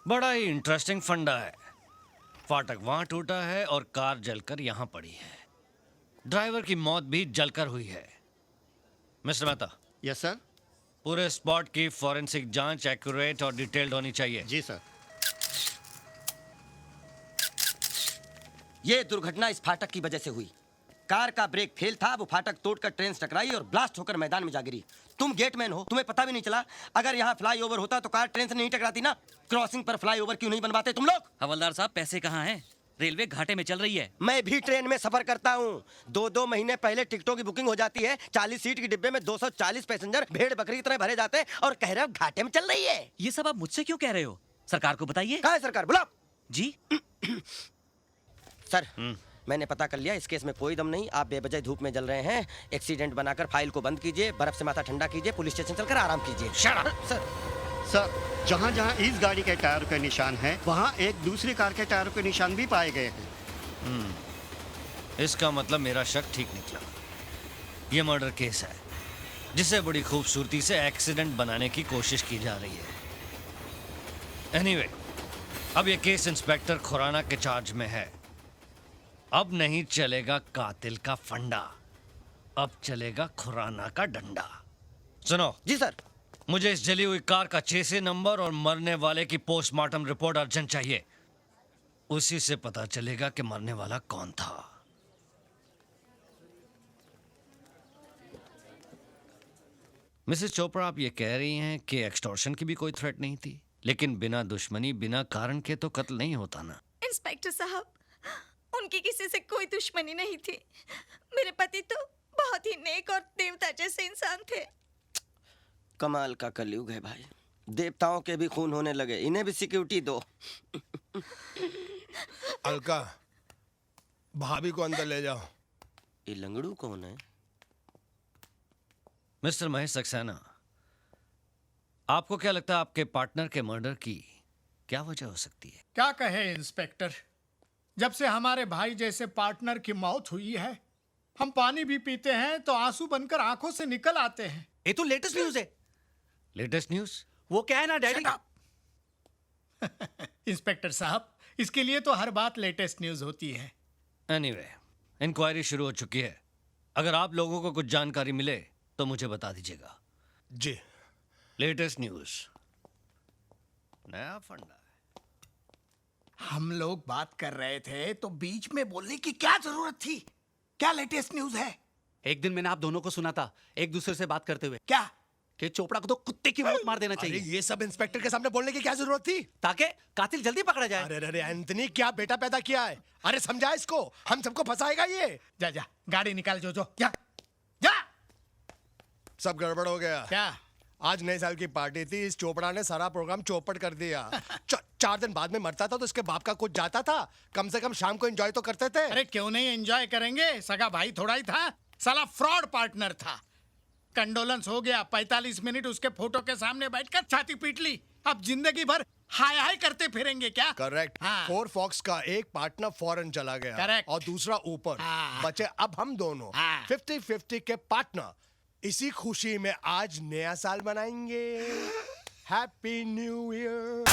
बड़ा ही इंटरेस्टिंग फंडा है। फाटक वहां टूटा है और कार जलकर यहां पड़ी है। ड्राइवर की मौत भी जलकर हुई है। मिस्टर मेहता। Yes sir. पूरे स्पॉट की फॉरेंसिक जांच एक्यूरेट और डिटेल्ड होनी चाहिए। जी सर। ये दुर्घटना इस फाटक की वजह से हुई। कार का ब्रेक फेल था, वो फाटक तोड़कर ट्रेन से टकराई और ब्लास्ट होकर मैदान में जा गिरी। तुम गेटमैन हो, तुम्हें पता भी नहीं चला। अगर यहाँ फ्लाईओवर होता तो कार ट्रेन से नहीं टकराती ना। क्रॉसिंग पर फ्लाईओवर क्यों नहीं बनवाते तुम लोग? हवलदार साहब, पैसे कहाँ हैं? रेलवे घाटे में चल रही है। मैं भी ट्रेन में सफर करता हूँ। 2-2 महीने पहले टिकटों की बुकिंग हो जाती है। 40 सीट के डिब्बे में 240 पैसेंजर भेड़ बकरी की तरह भरे जाते हैं और कह रहे हो घाटे में चल रही है। ये सब आप मुझसे क्यों कह रहे हो? सरकार को बताइए। कहाँ है सरकार? बुलाओ। जी सर, मैंने पता कर लिया, इस केस में कोई दम नहीं। आप बेवजह धूप में जल रहे हैं। एक्सीडेंट बनाकर फाइल को बंद कीजिए, बर्फ से माथा ठंडा कीजिए, पुलिस स्टेशन चलकर आराम कीजिए। सर, सर, जहाँ जहाँ इस गाड़ी के टायर के निशान हैं, वहाँ एक दूसरी कार के टायर के निशान भी पाए गए हैं। इसका मतलब मेरा शक ठीक निकला। ये मर्डर केस है जिसे बड़ी खूबसूरती से एक्सीडेंट बनाने की कोशिश की जा रही है। एनीवे, अब ये केस इंस्पेक्टर खुराना के चार्ज में है। अब नहीं चलेगा कातिल का फंडा, अब चलेगा खुराना का डंडा। सुनो। जी सर। मुझे इस जली हुई कार का चेसी नंबर और मरने वाले की पोस्टमार्टम रिपोर्ट अर्जेंट चाहिए। उसी से पता चलेगा कि मरने वाला कौन था। मिसेस चोपड़ा, आप ये कह रही हैं कि एक्सटॉर्शन की भी कोई थ्रेट नहीं थी, लेकिन बिना दुश्मनी, बिना कारण के तो कत्ल नहीं होता ना। इंस्पेक्टर साहब, उनकी किसी से कोई दुश्मनी नहीं थी। मेरे पति तो बहुत ही नेक और देवता जैसे इंसान थे। कमाल का कलयुग है भाई। देवताओं के भी खून होने लगे, इन्हें भी सिक्योरिटी दो। अलका, भाभी को अंदर ले जाओ। ये लंगड़ू कौन है? मिस्टर महेश सक्सेना, आपको क्या लगता है आपके पार्टनर के मर्डर की क्या वजह हो सकती है? क्या कहे इंस्पेक्टर, जब से हमारे भाई जैसे पार्टनर की मौत हुई है, हम पानी भी पीते हैं तो आंसू बनकर आंखों से निकल आते हैं। ये तो लेटेस्ट न्यूज़ है। Latest news? वो क्या है ना डैडी। इंस्पेक्टर साहब, इसके लिए तो हर बात लेटेस्ट न्यूज़ होती है। एनीवे, इंक्वायरी शुरू हो चुकी है। अगर आप लोगों को कुछ जानकारी मिले तो मुझे बता दीजिएगा। जी। लेटेस्ट न्यूज़, नया फंडा। हम लोग बात कर रहे थे तो बीच में बोलने की क्या जरूरत थी? क्या लेटेस्ट न्यूज़ है? एक दिन मैंने आप दोनों को सुना था एक दूसरे से बात करते हुए। क्या? कि चोपड़ा को तो कुत्ते की मौत मार देना चाहिए। अरे ये सब इंस्पेक्टर के सामने बोलने की क्या जरूरत थी? ताकि कातिल जल्दी पकड़ा जाए। अरे अरे एंथनी, क्या बेटा पैदा किया है? अरे समझा इसको, हम सबको फंसाएगा ये। जा जा, गाड़ी निकाल जो जा। सब गड़बड़ हो गया। क्या? आज नए साल की पार्टी थी, इस चोपड़ा ने सारा प्रोग्राम चौपट कर दिया। 4 दिन बाद में मरता था तो इसके बाप का कुछ जाता था। कम से कम शाम को एंजॉय तो करते थे। अरे क्यों नहीं एंजॉय करेंगे, सगा भाई थोड़ा ही था, साला फ्रॉड पार्टनर था। कंडोलेंस हो गया, 45 मिनट उसके फोटो के सामने बैठकर छाती पीट ली। अब जिंदगी भर हाय हाय करते फिरेंगे क्या? करेक्ट। हाँ। 4 फॉक्स का एक पार्टनर फॉरेन चला गया। Correct। और दूसरा ऊपर। हाँ। बचे अब हम दोनों। 50-50 के पार्टनर। इसी खुशी में आज नया साल मनाएंगे। Happy new year.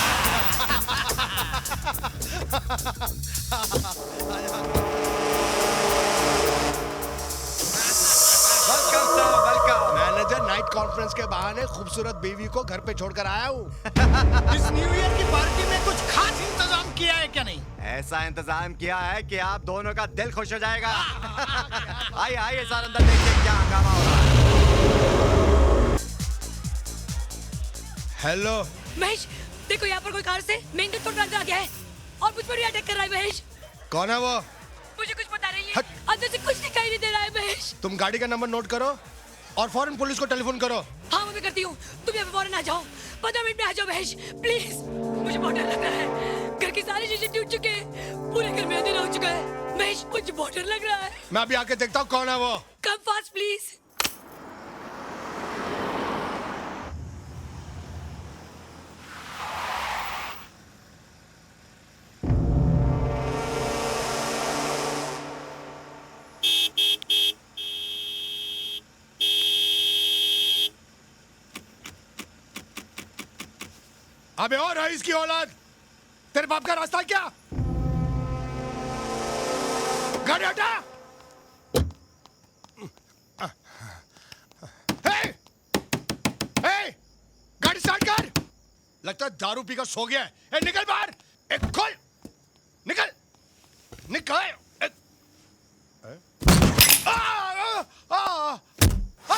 Welcome sir, welcome. Manager night conference के बहाने खूबसूरत बीवी को घर पे छोड़कर आया हूँ। इस न्यू ईयर की पार्टी में कुछ खास इंतजाम किया है क्या नहीं? ऐसा इंतजाम किया है कि आप दोनों का दिल खुश हो जाएगा। आइए आइए सर, अंदर देखिए क्या हंगामा हो रहा है। हेलो महेश, देखो यहाँ पर कोई कार से मेन गेट पर आ गया है और मुझ पर भी अटैक कर रहा है। महेश, कौन है वो? मुझे कुछ पता नहीं है, अंदर से कुछ दिखाई नहीं दे रहा है। महेश, तुम गाड़ी का नंबर नोट करो और फौरन पुलिस को टेलीफोन करो। हाँ मैं करती हूँ, तुम यहाँ पे फौरन आ जाओ। 15 मिनट में आ जाओ महेश, प्लीज। मुझे बहुत डर लग रहा है, घर के सारे शीशे टूट चुके हैं, पूरे घर में अंधेरा हो चुका है। महेश, मुझे बहुत डर लग रहा है। मैं अभी आके देखता हूँ कौन है वो। Come fast please. अबे और है इसकी औलाद, तेरे बाप का रास्ता क्या? गाड़ी हटा। हे! हे! लगता है दारू पीकर सो गया है। ए, निकल बाहर। ए, खोल। निकल। निकल। ए, आ, आ, आ, आ,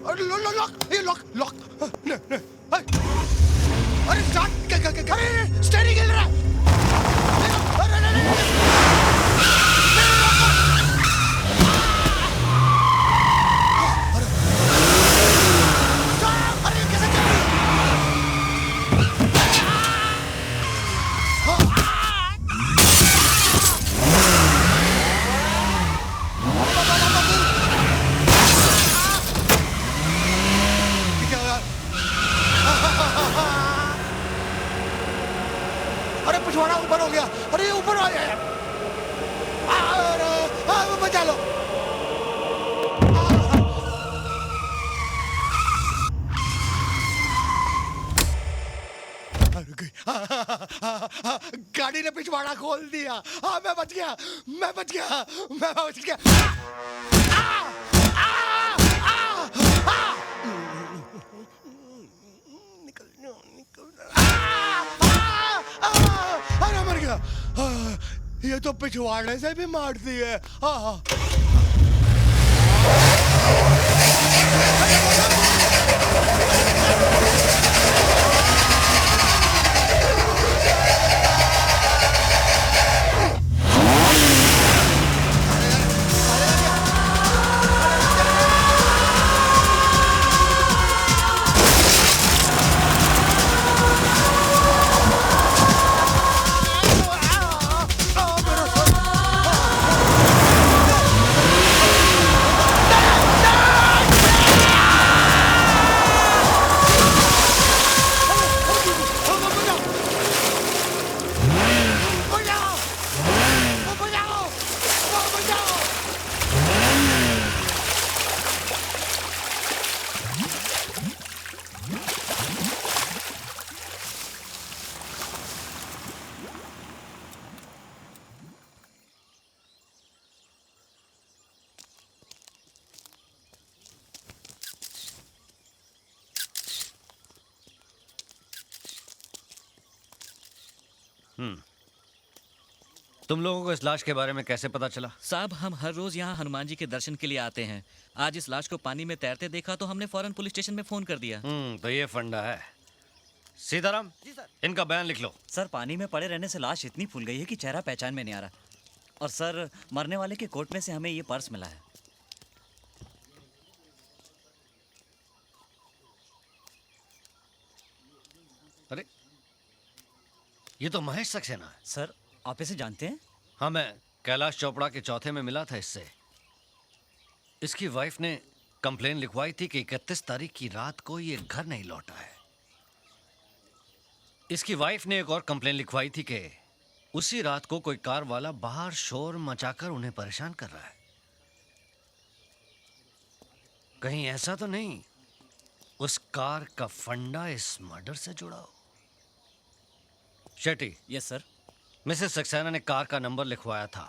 अरे लॉक अरे स्टार्ट अरे स्टीयरिंग हिल रहा पिछवाड़ा ऊपर हो गया। अरे ऊपर आ जाए। बचा लो। गाड़ी ने पिछवाड़ा खोल दिया। हाँ मैं बच गया। मैं बच गया। मैं बच गया। अरे मर गया। ये तो पिछवाड़े से भी मारती है। तुम लोगों को इस लाश के बारे में कैसे पता चला? साहब हम हर रोज यहाँ हनुमान जी के दर्शन के लिए आते हैं। आज इस लाश को पानी में तैरते देखा तो हमने फौरन पुलिस स्टेशन में फोन कर दिया। तो ये फंडा है। सीताराम जी सर। इनका बयान लिख लो। सर पानी में पड़े रहने से लाश इतनी फूल गई है कि चेहरा पहचान में नहीं आ रहा। और सर मरने वाले के कोट में से हमें ये पर्स मिला है। अरे ये तो महेश सक्सेना है। सर आप इसे जानते हैं? हाँ मैं कैलाश चोपड़ा के चौथे में मिला था इससे। इसकी वाइफ ने कंप्लेन लिखवाई थी कि 31 तारीख की रात को ये घर नहीं लौटा है। इसकी वाइफ ने एक और कंप्लेन लिखवाई थी कि उसी रात को कोई कार वाला बाहर शोर मचाकर उन्हें परेशान कर रहा है। कहीं ऐसा तो नहीं उस कार का फंडा इस मर्डर से जुड़ा हो? Shetty. Yes sir. Mrs Saxena ने कार का नंबर लिखवाया था।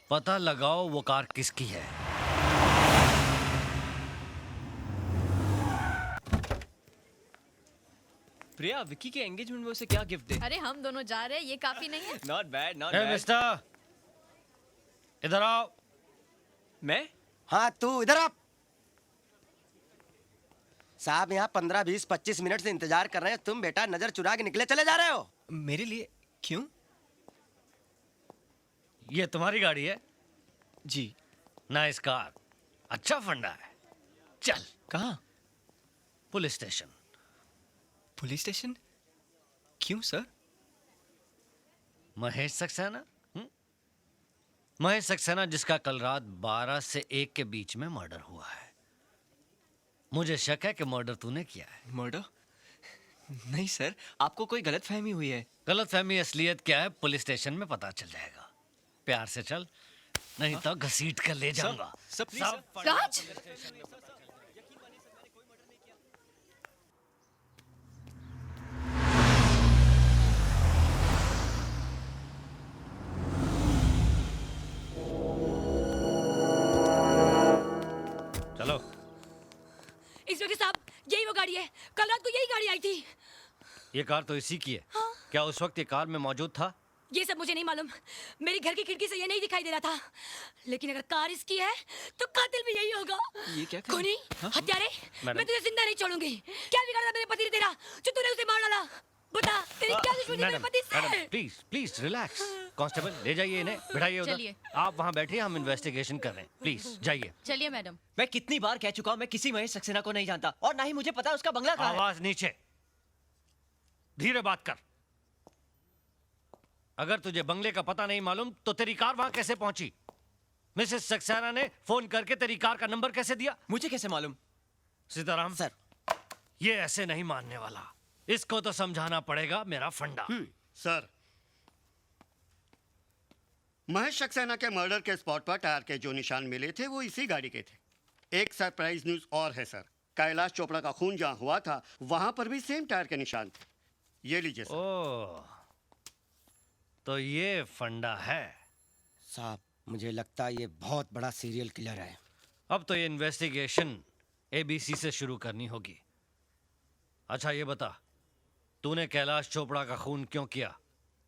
पता लगाओ वो कार किसकी है। प्रिया विक्की के एंगेजमेंट में उसे क्या गिफ्ट दे? अरे हम दोनों जा रहे हैं, ये काफी नहीं है? Not bad not hey bad. Mister इधर आओ। मैं? हाँ तू इधर आप। साहब यहाँ 15, 20, 25 मिनट से इंतजार कर रहे हैं। तुम बेटा नजर चुरा के निकले चले जा रहे हो। मेरे लिए क्यों? ये तुम्हारी गाड़ी है? जी। Nice car. अच्छा फंडा है। चल। कहाँ? Police station. Police station? क्यों सर? महेश सक्सेना? महेश सक्सेना जिसका कल रात 12 से 1 के बीच में मर्डर हुआ है। मुझे शक है कि मर्डर तूने किया है। मर्डर? नहीं सर, आपको कोई गलतफहमी हुई है। गलतफहमी असलियत क्या है पुलिस स्टेशन में पता चल जाएगा। प्यार से चल, नहीं तो घसीट कर ले जाऊंगा। राज! इंस्पेक्टर साहब, यही वो गाड़ी है, कल रात को यही गाड़ी आई थी। ये कार तो इसी की है। क्या उस वक्त ये कार में मौजूद था? ये सब मुझे नहीं मालूम, मेरे घर की खिड़की से ये नहीं दिखाई दे रहा था, लेकिन अगर कार इसकी है तो कातिल भी यही होगा। ये क्या खूनी, हत्यारे, मैं तुझे जिंदा नहीं छोड़ूंगी। क्या बिगाड़ा मेरे पति ने तेरा जो तूने उसे मार डाला? बता, तेरी क्या दुश्मनी मेरे पति से? Madam please please relax. Constable ले जाइए इन्हें, बिठाइए उधर। चलिए। आप वहाँ बैठिए, हम इन्वेस्टिगेशन कर रहे हैं। प्लीज जाइए। चलिए मैडम। मैं कितनी बार कह चुका हूँ, मैं किसी महेश सक्सेना को नहीं जानता और ना ही मुझे पता उसका बंगला कहाँ है। आवाज नीचे, धीरे बात कर। अगर तुझे बंगले का पता नहीं मालूम तो तेरी कार वहां कैसे पहुंची? मिसेस सक्सेना ने फोन करके तेरी कार का नंबर कैसे दिया? मुझे कैसे मालूम? सीताराम सर, ये ऐसे नहीं मानने वाला, इसको तो समझाना पड़ेगा मेरा फंडा। सर, महेश सक्सेना के मर्डर के स्पॉट पर टायर के जो निशान मिले थे वो इसी गाड़ी के थे। एक सरप्राइज न्यूज और है सर, कैलाश चोपड़ा का खून जहां हुआ था वहां पर भी सेम टायर के निशान थे। ये लीजिए सर। ओह, तो ये फंडा है। साहब, मुझे लगता है ये बहुत बड़ा सीरियल किलर है। अब तो ये इन्वेस्टिगेशन एबीसी से शुरू करनी होगी। अच्छा ये बता, तूने कैलाश चोपड़ा का खून क्यों किया?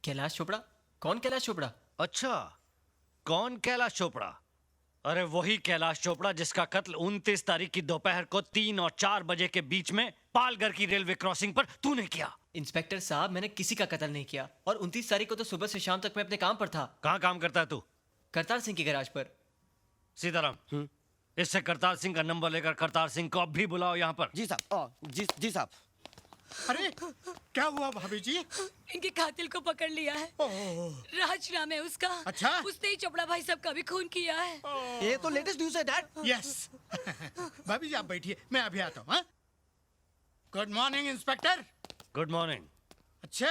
कैलाश चोपड़ा? कौन कैलाश चोपड़ा? अच्छा, कौन कैलाश चोपड़ा? अरे वही कैलाश चोपड़ा जिसका कत्ल 29 तारीख की दोपहर को 3 और 4 बजे के बीच में पालघर की रेलवे क्रॉसिंग पर तूने किया। इंस्पेक्टर साहब, मैंने किसी का कत्ल नहीं किया और 29 तारीख को तो सुबह से शाम तक मैं अपने काम पर था। कहाँ काम करता है तू? करतार सिंह की गैराज पर। सीताराम, इससे करतार सिंह का नंबर लेकर करतार सिंह को अब भी बुलाओ यहाँ पर। जी साहब। जी साहब। अरे क्या हुआ भाभी जी? इनके कातिल को पकड़ लिया है। राज नाम है उसका। अच्छा? उसने ही चोपड़ा भाई साहब का भी खून किया है। ये तो लेटेस्ट न्यूज़ है डैड। यस। भाभी जी आप बैठिए, मैं अभी आता हूँ। Good morning inspector. Good morning. अच्छा,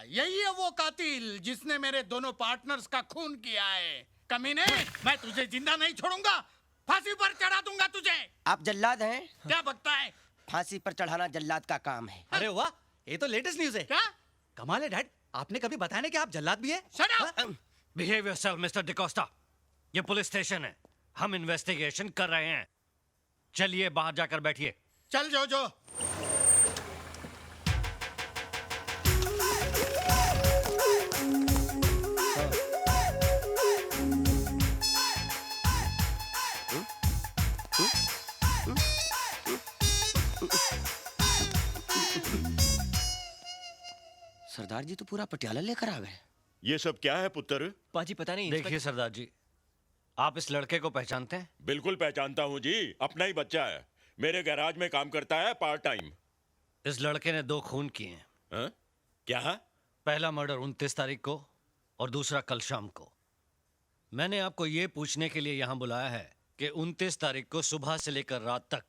यही है वो कातिल जिसने मेरे दोनों पार्टनर्स का खून किया है। कमीने, मैं तुझे जिंदा नहीं छोड़ूंगा, फांसी पर चढ़ा दूंगा तुझे। आप जल्लाद हैं? क्या बकता है? फांसी पर चढ़ाना जल्लाद का काम है। अरे वाह, ये तो लेटेस्ट न्यूज़ है। क्या कमाल है डैड, आपने कभी बताया नहीं कि आप जल्लाद भी है? Shut up! Behave yourself mister D'Costa. ये पुलिस स्टेशन है, हम इन्वेस्टिगेशन कर रहे हैं। चलिए बाहर जाकर बैठिए। चल जो। सरदार जी तो पूरा पटियाला लेकर आ गए। ये सब क्या है पुत्र? पाजी पता नहीं। देखिए सरदार जी, आप इस लड़के को पहचानते हैं? बिल्कुल पहचानता हूँ जी, अपना ही बच्चा है, मेरे गैराज में काम करता है पार्ट टाइम। इस लड़के ने 2 खून किए हैं। क्या? पहला मर्डर 29 तारीख को और दूसरा कल शाम को। मैंने आपको ये पूछने के लिए यहाँ बुलाया है कि 29 तारीख को सुबह से लेकर रात तक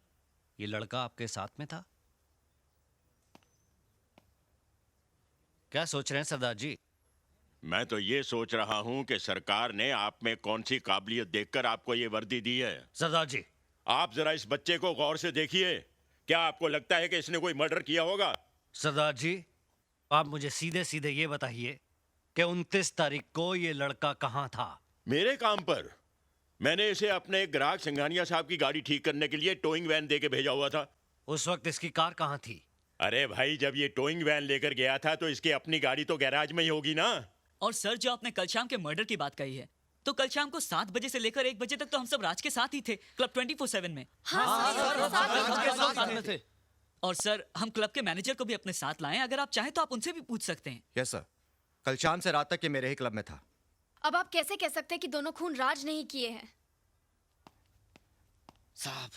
ये लड़का आपके साथ में था? क्या सोच रहे हैं सरदार जी? मैं तो ये सोच रहा हूँ कि सरकार ने आप में कौन सी काबिलियत देखकर आपको ये वर्दी दी है। सरदार जी, आप जरा इस बच्चे को गौर से देखिए, क्या आपको लगता है कि इसने कोई मर्डर किया होगा? सरदार जी, आप मुझे सीधे सीधे ये बताइए कि 29 तारीख को ये लड़का कहाँ था? मेरे काम पर। मैंने इसे अपने ग्राहक सिंघानिया साहब की गाड़ी ठीक करने के लिए टोइंग वैन दे के भेजा हुआ था। उस वक्त इसकी कार कहाँ थी? अरे भाई, जब ये टोइंग वैन लेकर गया था तो इसकी अपनी गाड़ी तो गैराज में ही होगी ना। और सर, जो आपने कल शाम के मर्डर की बात कही है, तो कल शाम को 7 बजे से लेकर 1 बजे तक तो हम सब राज के साथ ही थे, क्लब 24/7 में। थे। और सर, हम क्लब के मैनेजर को भी अपने साथ लाएं, अगर आप चाहें तो आप उनसे भी पूछ सकते हैं। यस सर, कल शाम से रात तक ये मेरे ही क्लब में था। अब आप कैसे कह सकते हैं कि दोनों खून राज नहीं किए हैं? साहब,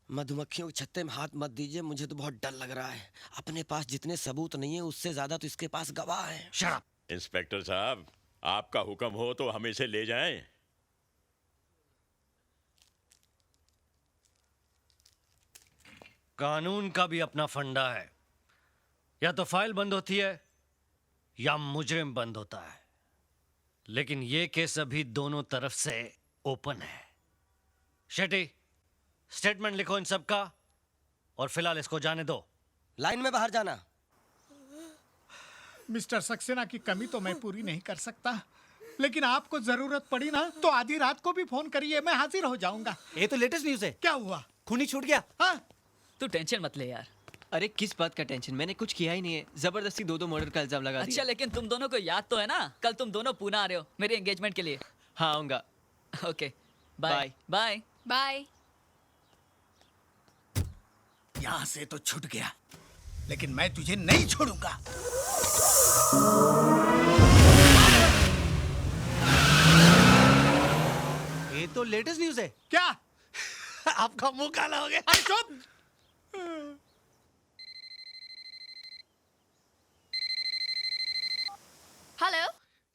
मधुमक्खियों के छत्ते में हाथ मत दीजिए, मुझे तो बहुत डर लग रहा है। अपने पास जितने सबूत नहीं है उससे ज्यादा तो इसके पास गवाह है। शराब। इंस्पेक्टर साहब, आपका हुक्म हो तो हम इसे ले जाएं। कानून का भी अपना फंडा है, या तो फाइल बंद होती है या मुजरिम बंद होता है, लेकिन ये केस अभी दोनों तरफ से ओपन है। शेट्टी, स्टेटमेंट लिखो इन सब का और फिलहाल इसको जाने दो। लाइन में बाहर जाना। मिस्टर सक्सेना की कमी तो मैं पूरी नहीं कर सकता, लेकिन आपको जरूरत पड़ी ना तो आधी रात को भी फोन करिए, मैं हाजिर हो जाऊंगा। ये तो लेटेस्ट न्यूज़ है। क्या हुआ? खूनी छूट गया। हाँ, तू टेंशन मत ले यार। अरे किस बात का टेंशन, मैंने कुछ किया ही नहीं है। जबरदस्ती दो मर्डर का इल्जाम लगा दिया। अच्छा लेकिन तुम दोनों को याद तो है ना, कल तुम दोनों पुणे आ रहे हो मेरे एंगेजमेंट के लिए। हाँ आऊंगा। Okay bye bye bye. यहाँ से तो छूट गया, लेकिन मैं तुझे नहीं छोड़ूंगा। ये तो लेटेस्ट न्यूज़ है। क्या? आपका मुंह काला हो गया। अरे चुप। हेलो।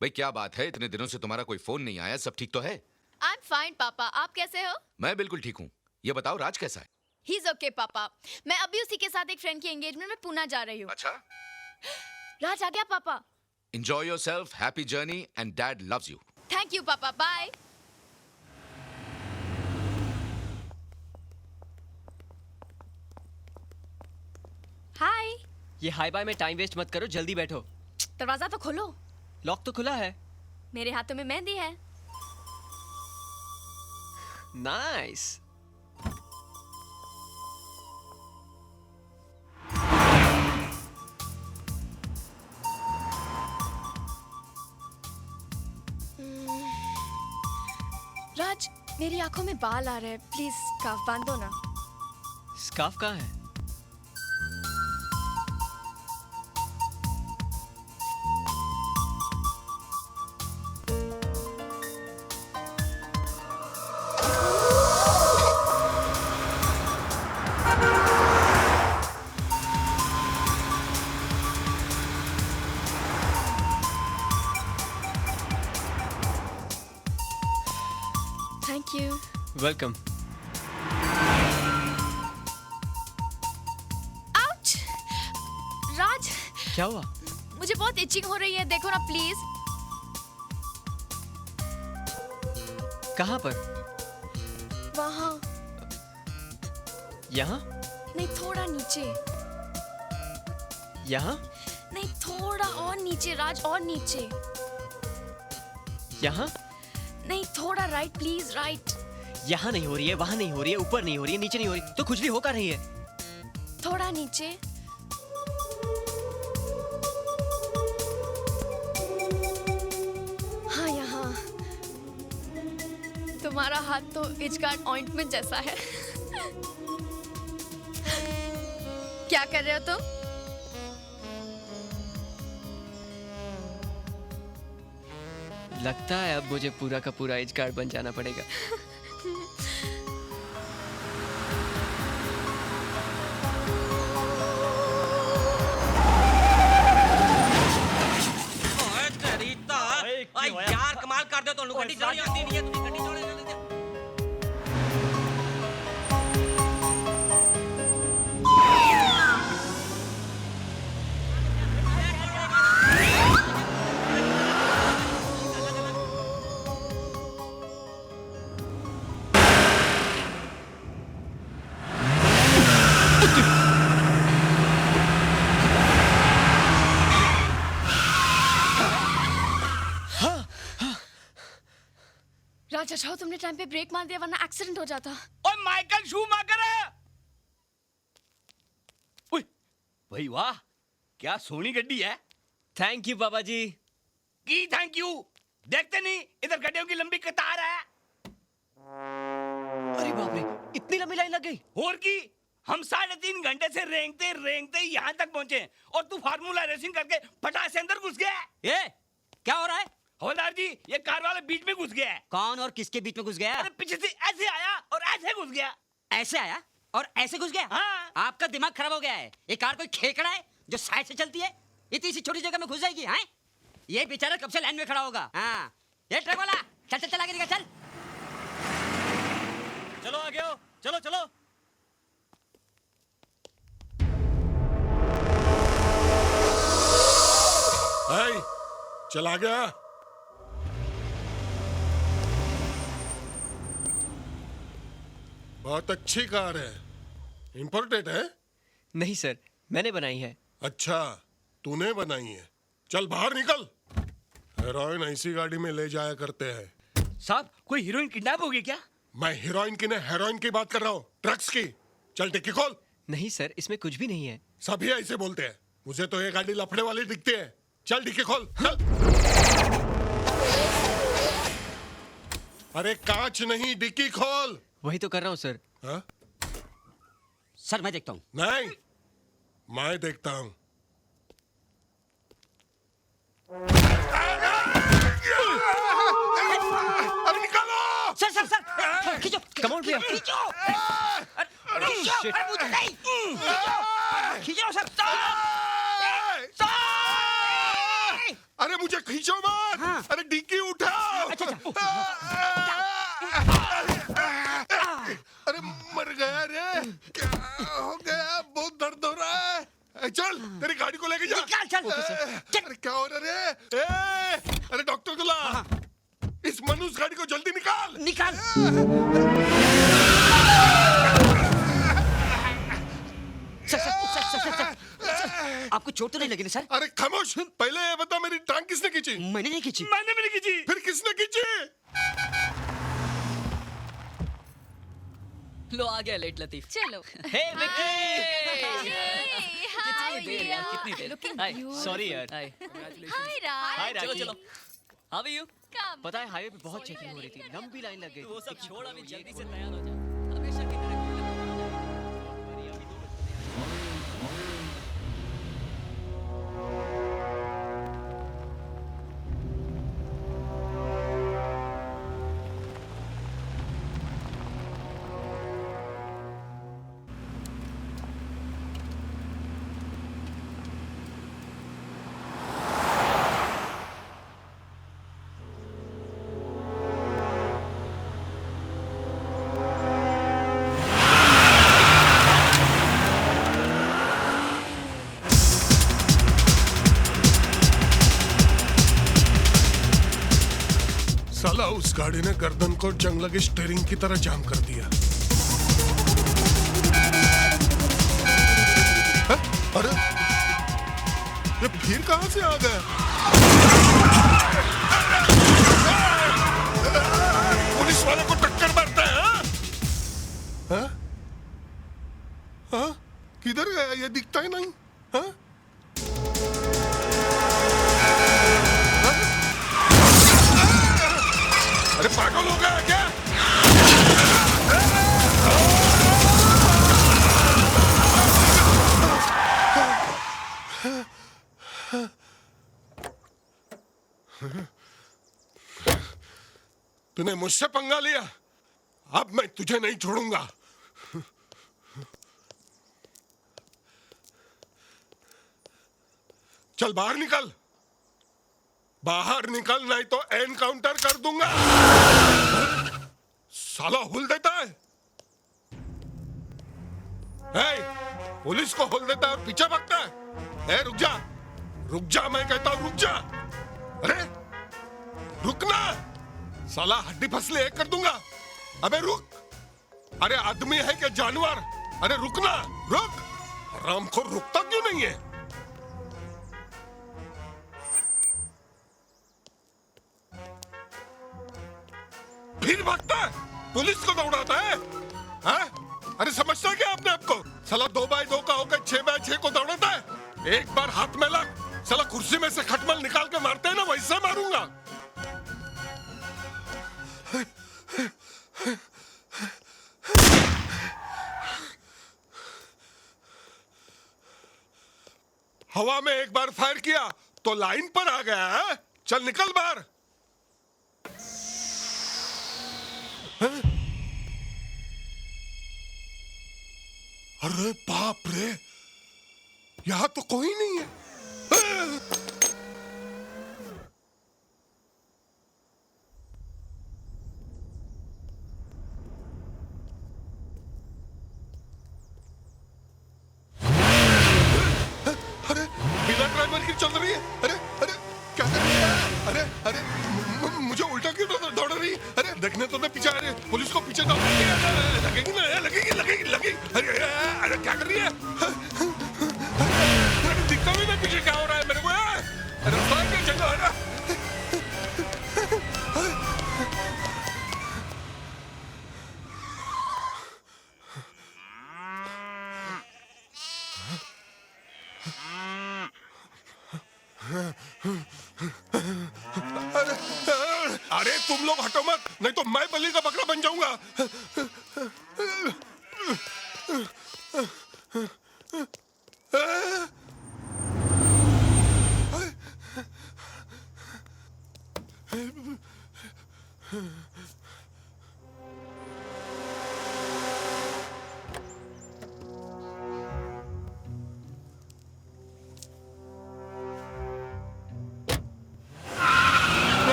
भाई क्या बात है, इतने दिनों से तुम्हारा कोई फोन नहीं आया, सब ठीक तो है? आई एम फाइन पापा, आप कैसे हो? मैं बिल्कुल ठीक हूँ। ये बताओ राज कैसा है? ही इज ओके पापा। मैं अभी उसी के साथ एक फ्रेंड की एंगेजमेंट में पुणे जा रही हूँ। अच्छा। राज आ गया पापा। Enjoy yourself, happy journey, and Dad loves you. Thank you पापा, बाय। हाय। ये हाई बाय में टाइम वेस्ट मत करो, जल्दी बैठो। दरवाजा तो खोलो। लॉक तो खुला है। मेरे हाथों में मेहंदी है। नाइस। राज, मेरी आंखों में बाल आ रहे हैं, प्लीज स्कार्फ बांधो ना। स्कार्फ कहाँ है? Thank you. वेलकम। आउच! राज, क्या हुआ? मुझे बहुत इचिंग हो रही है, देखो ना प्लीज। कहाँ पर? वहाँ। यहाँ? नहीं, थोड़ा नीचे। यहाँ? नहीं, थोड़ा और नीचे राज, और नीचे। यहाँ? नहीं, थोड़ा राइट प्लीज, राइट। यहाँ नहीं हो रही है, वहाँ नहीं हो रही है, ऊपर नहीं हो रही है, नीचे नहीं हो रही, तो खुजली हो का रही है? थोड़ा नीचे। हाँ, यहाँ। तुम्हारा हाथ तो इचगार्ड ऑइंटमेंट जैसा है। क्या कर रहे हो तुम? लगता है अब मुझे पूरा का पूरा एज कार्ड बन जाना पड़ेगा। यार कमाल कर दो, तो गड्डी चलानी आती नहीं है, तुझे गड्डी चलाने नहीं आती। राज, अच्छा हो तुमने टाइम पे ब्रेक मार दिया, वरना एक्सीडेंट हो जाता। ओए माइकल शूमाकर है। ओए भाई वाह, क्या सोनी गड्डी है। थैंक यू पापा जी। की थैंक यू, देखते नहीं इधर गड्डियों की लंबी कतार है। अरे बाप रे, इतनी लंबी लाइन लग गई। और की, हम 3.5 घंटे से रेंगते रेंगते यहाँ तक पहुँचे, और तू फार्मूला रेसिंग करके फटाक से अंदर घुस गया। ये क्या हो रहा है? हवलदार जी, ये कार वाला बीच में घुस गया है। कौन और किसके बीच में घुस गया? अरे पीछे से ऐसे आया और ऐसे घुस गया। ऐसे आया और ऐसे घुस गया? हाँ। आपका दिमाग खराब हो गया है। ये कार कोई खेकड़ा है जो साइड से चलती है? इतनी सी छोटी जगह में घुस जाएगी? हैं? ये बेचारा कब से लाइन में खड़ा होगा। हाँ, ये ट्रक वाला चल चल चल आगे निकल, चल। चलो आगे आओ, चलो चलो। चला गया। बहुत अच्छी कार है। इंपोर्टेड है? नहीं सर, मैंने बनाई है। अच्छा, तूने बनाई है। चल बाहर निकल। हेरोइन ऐसी गाड़ी में ले जाया करते हैं। साहब, कोई हीरोइन किडनैप हो गई क्या? मैं हीरोइन की नहीं, हेरोइन की बात कर रहा हूँ, ड्रग्स की। चल टिक्की खोल। नहीं सर, इसमें कुछ भी नहीं है। सभी ऐसे बोलते हैं। मुझे तो ये गाड़ी लफड़े वाली दिखती है। चल डिक्की खोल, चल। अरे कांच नहीं, डिक्की खोल। वही तो कर रहा हूँ सर। हाँ? सर मैं देखता हूँ। नहीं, मैं देखता हूँ। अरे निकालो! सर सर सर खींचो। कम ऑन भैया। खींचो। अरे मुझे नहीं। खींचो सर। अरे मुझे खींचो मत। हाँ। अरे डिक्की उठाओ। अरे मर गया रे। क्या हो गया? बहुत दर्द हो रहा है। चल तेरी गाड़ी को लेके जा। चल। अरे क्या हो रहा रे? अरे डॉक्टर को ला। इस मनुष्य गाड़ी को जल्दी निकाल। निकाल। सर, आपको चोट तो नहीं लगी ना सर? अरे खामोश, पहले ये बता मेरी टांग किसने खींची? मैंने नहीं खींची। मैंने भी नहीं खींची। फिर किसने खींची? लो आ गया लेट लतीफ। चलो। हे विक्की। How कितनी देर यार, कितनी देर। Looking hi, beautiful. सॉरी यार। हाय। Hi Raj. हाय चलो चलो। How are you? Come. पता है हाईवे पे बहुत चेकिंग हो रही थी, लंबी लाइन लग गई। वो सब छोड़, अभी जल्दी से तैयार हो जा। हमेशा की तरह cool होना है। साला उस गाड़ी ने गर्दन को जंग लगे स्टीयरिंग की तरह जाम कर दिया। है? अरे ये फिर कहां से आ गया? पुलिस वाले को टक्कर मारता है? हाँ? हाँ? किधर गया? ये दिखता ही नहीं। हाँ? अरे पागल हो गया क्या? तूने मुझसे पंगा लिया, अब मैं तुझे नहीं छोड़ूंगा। चल बाहर निकल, बाहर निकल, नहीं तो एनकाउंटर कर दूंगा। साला हुल देता है। पुलिस को हुल देता है, पीछे भागता है। रुक जा, रुक जा, मैं कहता हूं रुक जा। अरे रुकना, साला हड्डी फसले एक कर दूंगा। अबे रुक। अरे आदमी है क्या जानवर? अरे रुकना, रुक। राम को रुकता क्यों नहीं है? फिर भागता है, पुलिस को दौड़ाता है। हाँ? अरे समझता क्या अपने आप को? साला 2x2 का होकर 6x6 को दौड़ाता है। एक बार हाथ में लग, साला कुर्सी में से खटमल निकाल के मारते हैं ना, वैसे मारूंगा। हवा में एक बार फायर किया तो लाइन पर आ गया है। चल निकल बाहर। अरे बाप रे, यहां तो कोई नहीं है। अरे बिना ड्राइवर की चल रही है। अरे अरे क्या कर रही है? अरे अरे मुझे उल्टा क्यों दौड़ रही? अरे देखने तो मैं पीछे आ रही है, पुलिस को पीछे दौड़ रही है। लगेगी ना, लगेगी लगेगी लगेगी। अरे अरे क्या कर रही है? अरे दिखता भी नहीं पीछे क्या हो रहा है मेरे को। अरे क्या चल रहा है? अरे तुम लोग हटो मत, नहीं तो मैं बलि का बकरा बन जाऊंगा।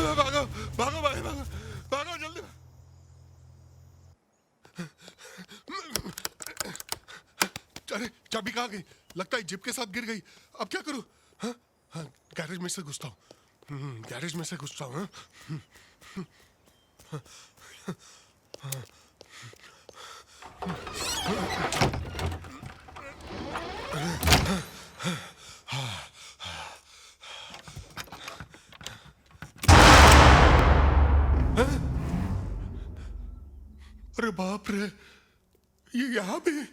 भागो भागो भाई, भागो भागो जल्दी। अरे चाबी कहाँ गई? लगता है जिप के साथ गिर गई। अब क्या करूं? हाँ हाँ, गैरेज में से घुसता हूँ। गैरेज में से घुसता हूँ। अरे बाप रे, ये यहाँ भी।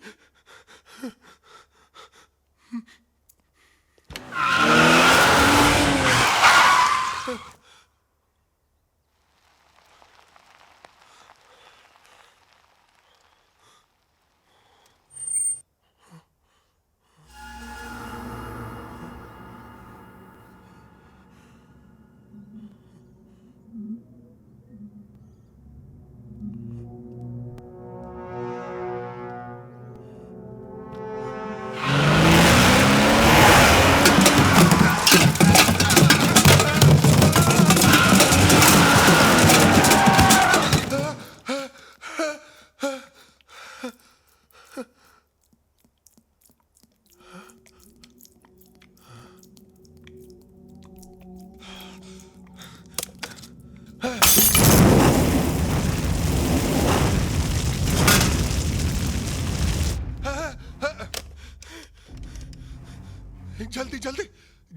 जल्दी जल्दी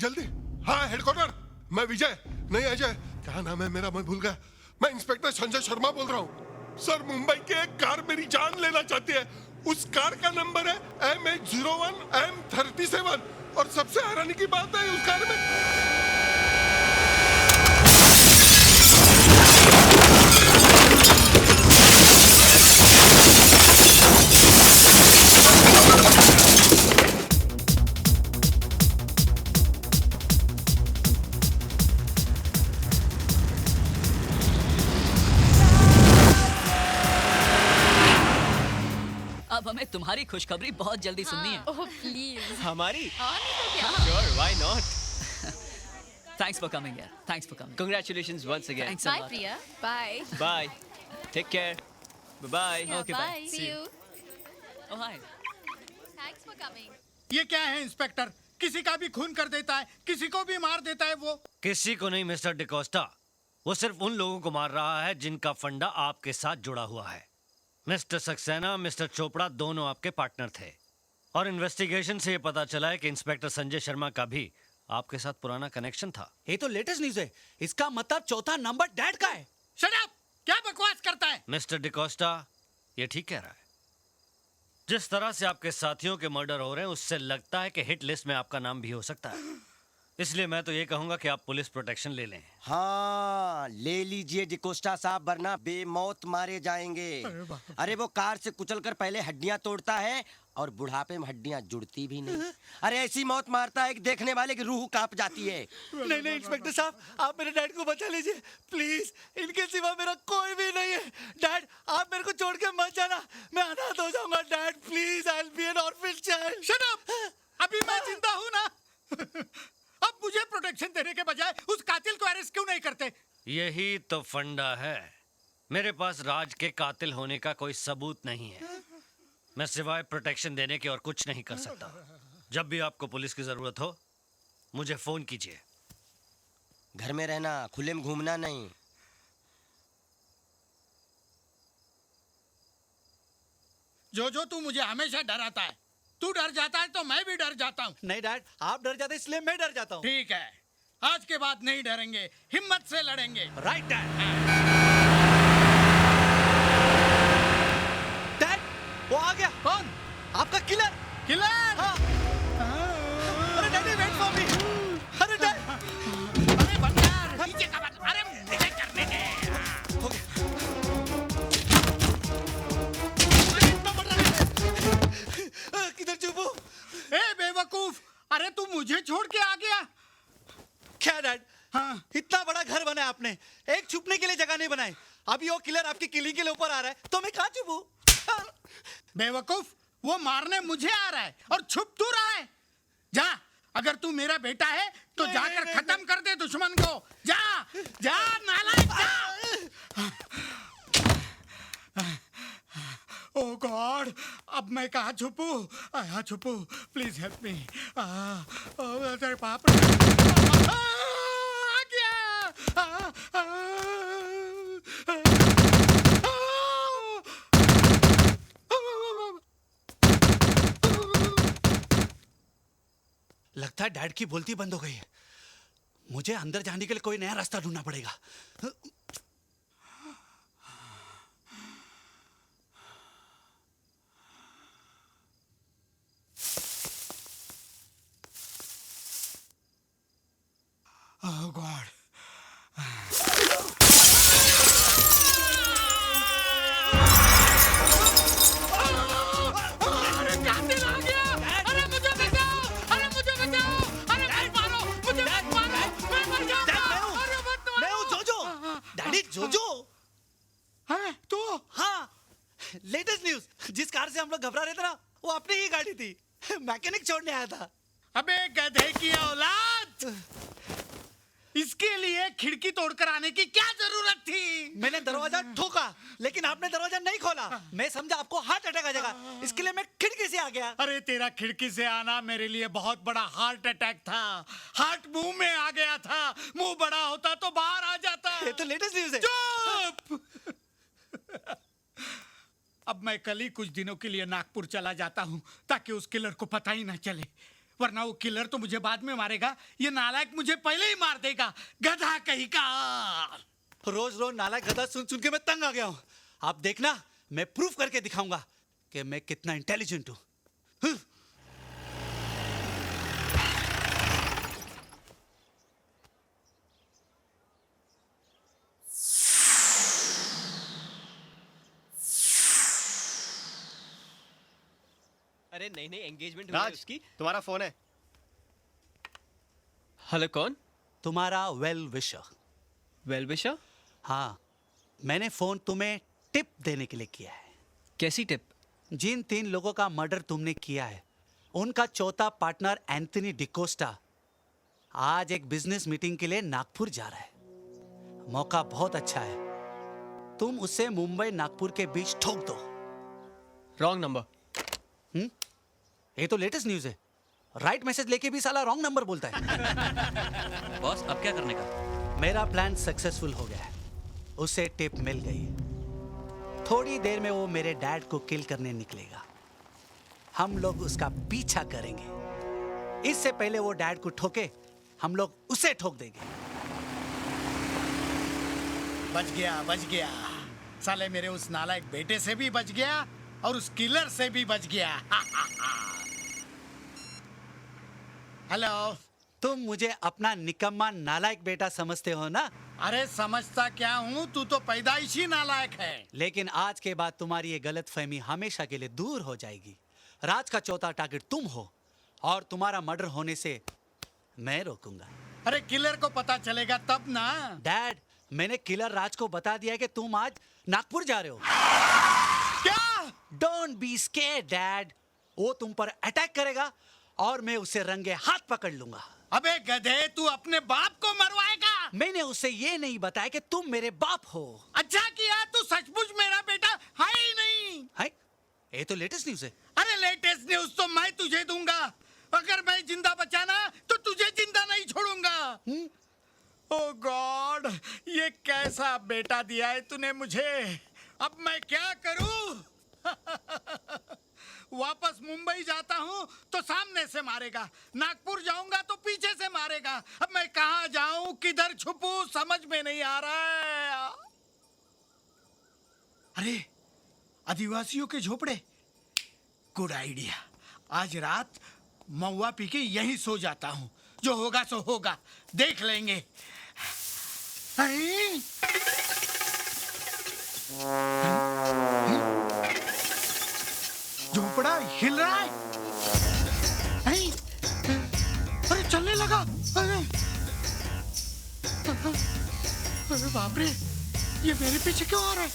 जल्दी। हाँ हेडक्वार्टर, मैं विजय, नहीं अजय, क्या नाम है मेरा, मैं भूल गया। मैं इंस्पेक्टर संजय शर्मा बोल रहा हूँ। सर मुंबई की एक कार मेरी जान लेना चाहती है। उस कार का नंबर है MH01M37 और सबसे हैरानी की बात है उस कार में अब हमें तुम्हारी खुशखबरी बहुत जल्दी सुननी है। Oh please. हमारी? और नहीं तो क्या? Sure, why not? Thanks for coming यार, thanks for coming. Congratulations once again. Thanks a Bye lot. Priya. Bye। Bye. Take care. Bye-bye. Yeah, Okay, bye. bye. See you। Oh hi. Thanks for coming। ये क्या है inspector? किसी का भी खून कर देता है, किसी को भी मार देता है वो। किसी को नहीं मिस्टर डिकोस्टा, वो सिर्फ उन लोगों को मार रहा है जिनका फंडा आपके साथ जुड़ा हुआ है। मिस्टर सक्सेना, मिस्टर चोपड़ा दोनों आपके पार्टनर थे और इन्वेस्टिगेशन से ये पता चला है कि इंस्पेक्टर संजय शर्मा का भी आपके साथ पुराना कनेक्शन था। ये तो लेटेस्ट न्यूज़ है। इसका मतलब चौथा नंबर डैड का है। Shut up! क्या बकवास करता है? मिस्टर डिकोस्टा, ये ठीक कह रहा है। जिस तरह से आपके साथियों के मर्डर हो रहे हैं उससे लगता है कि हिट लिस्ट में आपका नाम भी हो सकता है। इसलिए मैं तो ये कहूंगा कि आप पुलिस प्रोटेक्शन ले लें। हाँ ले लीजिए डिकोस्टा साहब, वरना बेमौत मारे जाएंगे। अरे वो कार से कुचलकर पहले हड्डियां तोड़ता है और बुढ़ापे में हड्डियां जुड़ती भी नहीं। अरे ऐसी मौत मारता है कि देखने वाले की रूह कांप जाती है। नहीं नहीं इंस्पेक्टर साहब, आप मेरे डैड को बचा लीजिए प्लीज। इनके सिवा मेरा कोई भी नहीं है। डैड आप मेरे को छोड़ के मत जाना, मैं अनाथ हो जाऊंगा। Dad please, I will be N orphan child. Shut up! अभी मैं जिंदा हूं ना। अब मुझे प्रोटेक्शन देने के बजाय उस कातिल को अरेस्ट क्यों नहीं करते? यही तो फंडा है। मेरे पास राज के कातिल होने का कोई सबूत नहीं है। मैं सिवाय प्रोटेक्शन देने के और कुछ नहीं कर सकता। जब भी आपको पुलिस की जरूरत हो मुझे फोन कीजिए। घर में रहना, खुले में घूमना नहीं। जो तू मुझे हमेशा डराता है, तू डर जाता है तो मैं भी डर जाता हूँ। नहीं डैड, आप डर जाते इसलिए मैं डर जाता हूँ। ठीक है, आज के बाद नहीं डरेंगे, हिम्मत से लड़ेंगे। Right dad. डैड, वो आ गया। कौन? आपका किलर। किलर? हाँ। अरे डैडी, वेट फॉर मी। अरे डैड, अरे बंद यार, नीचे का बंद। अरे मुझे करने दे। हो गया। किधर छुपू? ए बेवकूफ, अरे तू मुझे छोड़ के आ गया। क्या डैड? हाँ, इतना बड़ा घर बनाया आपने, एक छुपने के लिए जगह नहीं बनाई। अभी वो किलर आपकी किलिंग के लिए ऊपर आ रहा है, तो मैं कहाँ छुपू? बेवकूफ, वो मारने मुझे आ रहा है और छुप तू रहा है। जा, अगर तू मेरा बेटा है तो जाकर खत्म कर दे दुश्मन को। जा जा नालायक, जा। ओह गॉड, अब मैं कहाँ छुपू? यहाँ छुपू, प्लीज हेल्प मी। अरे बाप रे, आ गया। लगता है डैड की बोलती बंद हो गई है। मुझे अंदर जाने के लिए कोई नया रास्ता ढूंढना पड़ेगा। ओह गॉड, अरे कातिल आ गया। अरे मुझे बचाओ, अरे मुझे बचाओ, अरे मत मारो, मुझे मत मारो, मैं मर जाऊंगा। अरे मत मारो। मैं हूँ जोजो। डैडी, जोजो। हाँ, तू? हाँ, लेटेस्ट न्यूज। जिस कार से हम लोग घबरा रहे थे ना, वो अपनी ही गाड़ी थी। मैकेनिक छोड़ने आया था। अबे गधे की औलाद, इसके लिए खिड़की तोड़कर आने की क्या जरूरत थी? मैंने दरवाजा ठोका, लेकिन आपने दरवाजा नहीं खोला। मैं समझा आपको हार्ट अटैक आ जाएगा, इसके लिए मैं खिड़की से आ गया। अरे तेरा खिड़की से आना मेरे लिए बहुत बड़ा हार्ट अटैक था। हार्ट मुंह में आ गया था, मुंह बड़ा होता तो बाहर आ जाता। ये तो लेटेस्ट न्यूज है। चुप। अब मैं कल ही कुछ दिनों के लिए नागपुर चला जाता हूँ, ताकि उस किलर को पता ही ना चले, वरना वो किलर तो मुझे बाद में मारेगा, ये नालायक मुझे पहले ही मार देगा। गधा कहीं का। रोज रोज नालायक गधा सुन सुन के मैं तंग आ गया हूँ। आप देखना, मैं प्रूफ करके दिखाऊंगा कि मैं कितना इंटेलिजेंट हूँ। अरे नहीं नहीं, एंगेजमेंट राज, उसकी। तुम्हारा फोन है। हेलो, कौन? तुम्हारा वेल विशर। Well wisher? हाँ, मैंने फोन तुम्हें टिप देने के लिए किया है। कैसी टिप? जिन 3 लोगों का मर्डर तुमने किया है, उनका चौथा पार्टनर एंथनी डिकोस्टा आज एक बिजनेस मीटिंग के लिए नागपुर जा रहा है। मौका बहुत अच्छा है, तुम उसे मुंबई नागपुर के बीच ठोक दो। Wrong number. ये तो लेटेस्ट न्यूज है। राइट मैसेज लेके भी साला रॉन्ग नंबर बोलता है। बॉस, अब क्या करने का? मेरा प्लान सक्सेसफुल हो गया है। उसे टिप मिल गई। थोड़ी देर में वो मेरे डैड को किल करने निकलेगा। हम लोग उसका पीछा करेंगे। इससे पहले वो डैड को ठोके, हम लोग उसे ठोक देंगे। बच गया, बच गया। साले मेरे उस नालायक बेटे से भी बच गया और उस किलर से भी बच गया। हेलो। तुम मुझे अपना निकम्मा नालायक बेटा समझते हो ना? अरे समझता क्या हूँ, तू तो पैदाइशी नालायक है। लेकिन आज के बाद तुम्हारी ये गलतफहमी हमेशा के लिए दूर हो जाएगी। राज का चौथा टारगेट तुम हो और तुम्हारा मर्डर होने से मैं रोकूंगा। अरे किलर को पता चलेगा तब ना। डैड, मैंने किलर राज को बता दिया कि तुम आज नागपुर जा रहे हो। क्या? Don't be scared dad. वो तुम पर अटैक करेगा और मैं उसे रंगे हाथ पकड़ लूंगा। अबे गधे, तू अपने बाप को मरवाएगा? मैंने उसे ये नहीं बताया कि तुम मेरे बाप हो। अच्छा किया, तू सचमुच मेरा बेटा है ही नहीं। है? ये तो लेटेस्ट न्यूज है। अरे लेटेस्ट न्यूज तो मैं तुझे दूंगा। अगर मैं जिंदा बचा ना तो तुझे जिंदा नहीं छोड़ूंगा। ओह गॉड, ये कैसा बेटा दिया है तूने मुझे। अब मैं क्या करूं? वापस मुंबई जाता हूँ तो सामने से मारेगा, नागपुर जाऊंगा तो पीछे से मारेगा। अब मैं कहाँ जाऊं, किधर छुपूं, समझ में नहीं आ रहा है। अरे आदिवासियों के झोपड़े, गुड आइडिया। आज रात महुआ पी के यहीं सो जाता हूँ, जो होगा सो होगा, देख लेंगे। झोपड़ा हिल रहा है। अरे चलने लगा। अरे बाप रे, ये मेरे पीछे क्यों आ रहा है?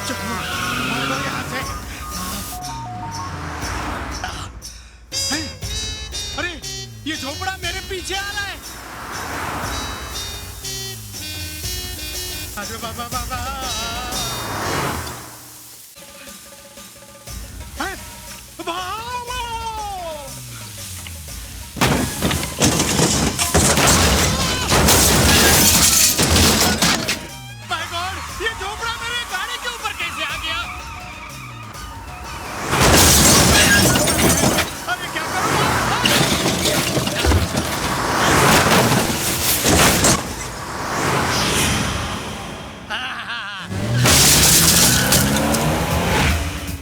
चलो भागो यहाँ से। अरे ये झोपड़ा मेरे पीछे आ रहा है। अरे बाबा बाबा, माय गॉड, ये झोपड़ा मेरे गाड़ी के ऊपर कैसे आ गया? अरे क्या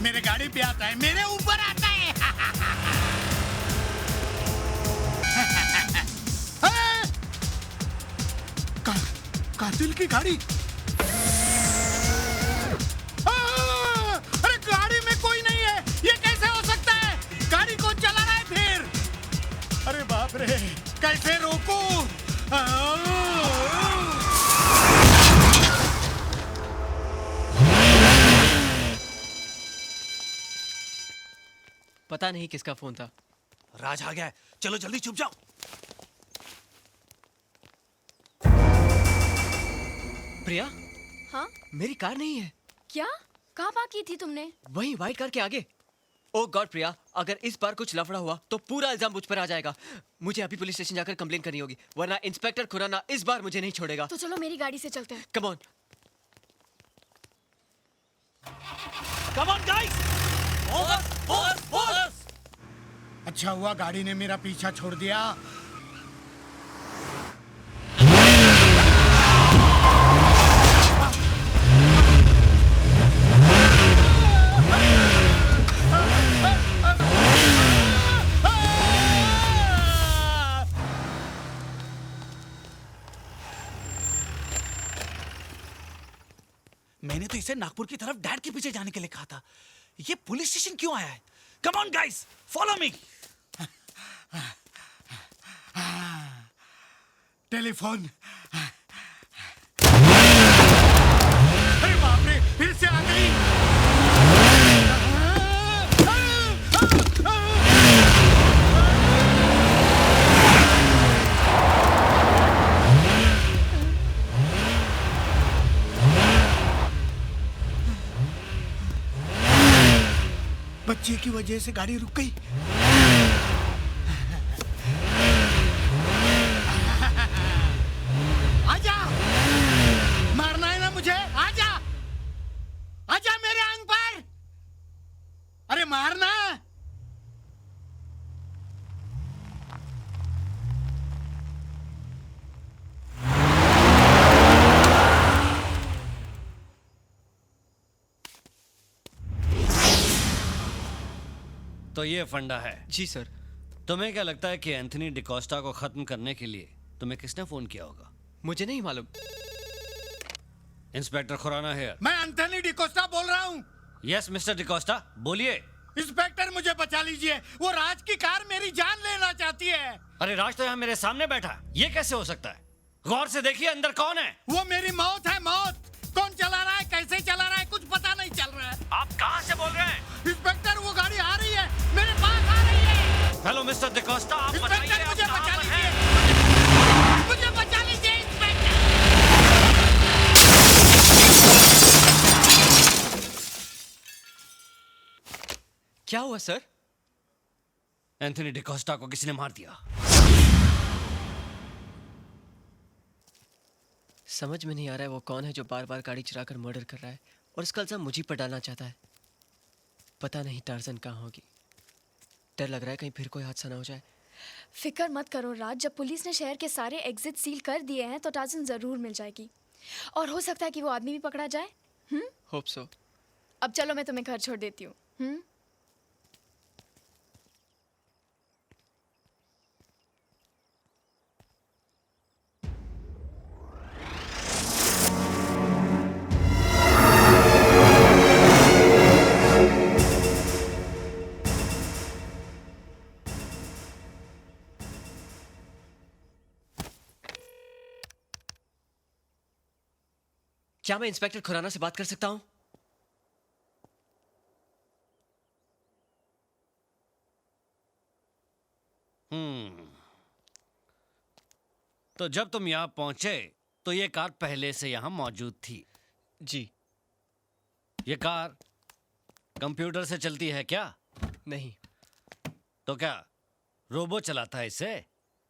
मेरे गाड़ी पे आता है, मेरे ऊपर आता है। कातिल की गाड़ी। अरे गाड़ी में कोई नहीं है, ये कैसे हो सकता है? गाड़ी कौन चला रहा है फिर? अरे बाप रे, कैसे रोकूं? पता नहीं किसका फोन था। राज आ गया है, चलो जल्दी छुप जाओ। प्रिया, हाँ मेरी कार नहीं है। क्या? कहाँ पार्क की थी तुमने? वही व्हाइट कार के आगे। ओ गॉड प्रिया, अगर इस बार कुछ लफड़ा हुआ तो पूरा इल्जाम मुझ पर आ जाएगा। मुझे अभी पुलिस स्टेशन जाकर कंप्लेन करनी होगी, वरना इंस्पेक्टर खुराना इस बार मुझे नहीं छोड़ेगा। तो चलो मेरी गाड़ी से चलते हैं। Come on. Come on guys. अच्छा हुआ गाड़ी ने मेरा पीछा छोड़ दिया। मैंने तो इसे नागपुर की तरफ डैड के पीछे जाने के लिए कहा था। ये पुलिस स्टेशन क्यों आया है? Come on guys, follow me. Telephone. अरे बाप रे, फिर से आ गई। बच्चे की वजह से गाड़ी रुक गई। आजा, मारना है ना मुझे? आजा, आजा मेरे अंग पर। अरे मारना। तो ये फंडा है। जी सर। तुम्हें क्या लगता है कि एंथनी डिकोस्टा को खत्म करने के लिए तुम्हें किसने फोन किया होगा? मुझे नहीं मालूम। Inspector Khurana here. मैं एंथनी डिकोस्टा बोल रहा हूँ। यस मिस्टर डिकोस्टा, बोलिए। इंस्पेक्टर मुझे बचा लीजिए, वो राज की कार मेरी जान लेना चाहती है। अरे राज तो यहाँ मेरे सामने बैठा है, ये कैसे हो सकता है? गौर से देखिए अंदर कौन है। वो मेरी मौत है, मौत। कौन चला रहा है, कैसे चला रहा है, कुछ पता नहीं चल रहा है। आप कहाँ से बोल रहे हैं? इंस्पेक्टर, वो गाड़ी आ रही है, मेरे पास आ रही है। हेलो मिस्टर डिकोस्टा, आप इंस्पेक्टर मुझे बचा लीजिए, मुझे बचा लीजिए इंस्पेक्टर। क्या हुआ सर? एंथनी डिकोस्टा को किसी ने मार दिया। समझ में नहीं आ रहा है वो कौन है जो बार बार गाड़ी चुराकर मर्डर कर रहा है और इसका इल्जाम मुझी पर डालना चाहता है। पता नहीं टार्जन कहाँ होगी। डर लग रहा है कहीं फिर कोई हादसा ना हो जाए। फिक्र मत करो राज, जब पुलिस ने शहर के सारे एग्जिट सील कर दिए हैं तो टार्जन जरूर मिल जाएगी और हो सकता है कि वो आदमी भी पकड़ा जाए। Hope so. अब चलो मैं तुम्हें घर छोड़ देती हूँ। क्या मैं इंस्पेक्टर खुराना से बात कर सकता हूँ? तो जब तुम यहाँ पहुंचे तो ये कार पहले से यहाँ मौजूद थी? जी। ये कार कंप्यूटर से चलती है क्या? नहीं। तो क्या रोबो चलाता है इसे?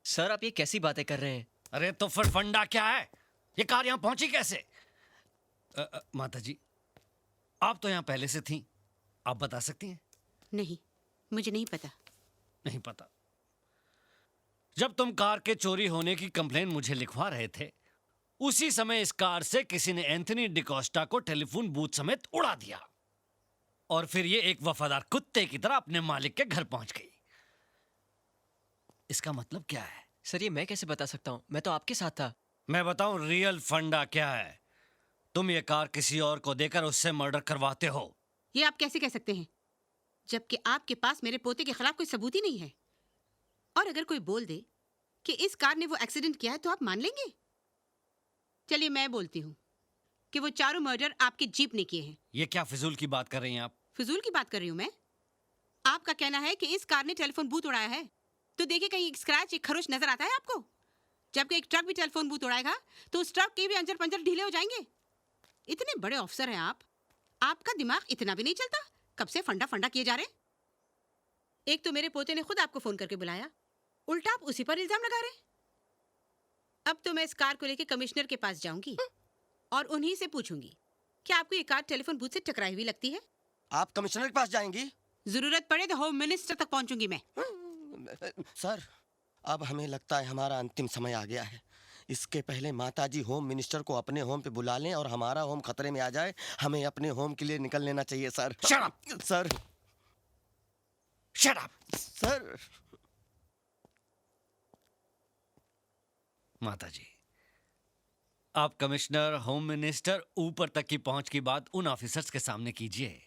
सर आप ये कैसी बातें कर रहे हैं? अरे तो फिर फंडा क्या है? ये कार यहाँ पहुंची कैसे? माता जी, आप तो यहाँ पहले से थी, आप बता सकती हैं? नहीं, मुझे नहीं पता। नहीं पता। जब तुम कार के चोरी होने की कंप्लेन मुझे लिखवा रहे थे, उसी समय इस कार से किसी ने एंथनी डिकोस्टा को टेलीफोन बूथ समेत उड़ा दिया और फिर ये एक वफादार कुत्ते की तरह अपने मालिक के घर पहुंच गई। इसका मतलब क्या है? सर ये मैं कैसे बता सकता हूँ? मैं तो आपके साथ था। मैं बताऊं रियल फंडा क्या है? तुम ये कार किसी और को देकर उससे मर्डर करवाते हो। ये आप कैसे कह सकते हैं, जबकि आपके पास मेरे पोते के खिलाफ कोई सबूत ही नहीं है? और अगर कोई बोल दे कि इस कार ने वो एक्सीडेंट किया है तो आप मान लेंगे? चलिए मैं बोलती हूँ कि वो चारों मर्डर आपके जीप ने किए हैं। ये क्या फिजूल की बात कर रही हैं आप? फिजूल की बात कर रही हूँ मैं? आपका कहना है कि इस कार ने टेलीफोन बूथ उड़ाया है, तो देखिए कहीं एक स्क्रैच, एक खरोच नजर आता है आपको? जबकि एक ट्रक भी टेलीफोन बूथ उड़ाएगा तो उस ट्रक के भी अंजर पंजर ढीले हो जाएंगे। इतने बड़े ऑफिसर हैं आप, आपका दिमाग इतना भी नहीं चलता? कब से फंडा फंडा किए जा रहे हैं? एक तो मेरे पोते ने खुद आपको फोन करके बुलाया, उल्टा आप उसी पर इल्जाम लगा रहे हैं। अब तो मैं इस कार को लेकर कमिश्नर के पास जाऊंगी और उन्हीं से पूछूंगी कि आपको ये कार टेलीफोन बूथ से टकराई हुई लगती है। आप कमिश्नर के पास जाएंगी? जरूरत पड़े तो होम मिनिस्टर तक पहुंचूंगी मैं। सर, अब हमें लगता है हमारा अंतिम समय आ गया है। इसके पहले माताजी होम मिनिस्टर को अपने होम पे बुला लें और हमारा होम खतरे में आ जाए, हमें अपने होम के लिए निकल लेना चाहिए sir. Shut up! Sir. Shut up! Sir. माताजी, आप कमिश्नर, होम मिनिस्टर, ऊपर तक की पहुंच की बात उन ऑफिसर्स के सामने कीजिए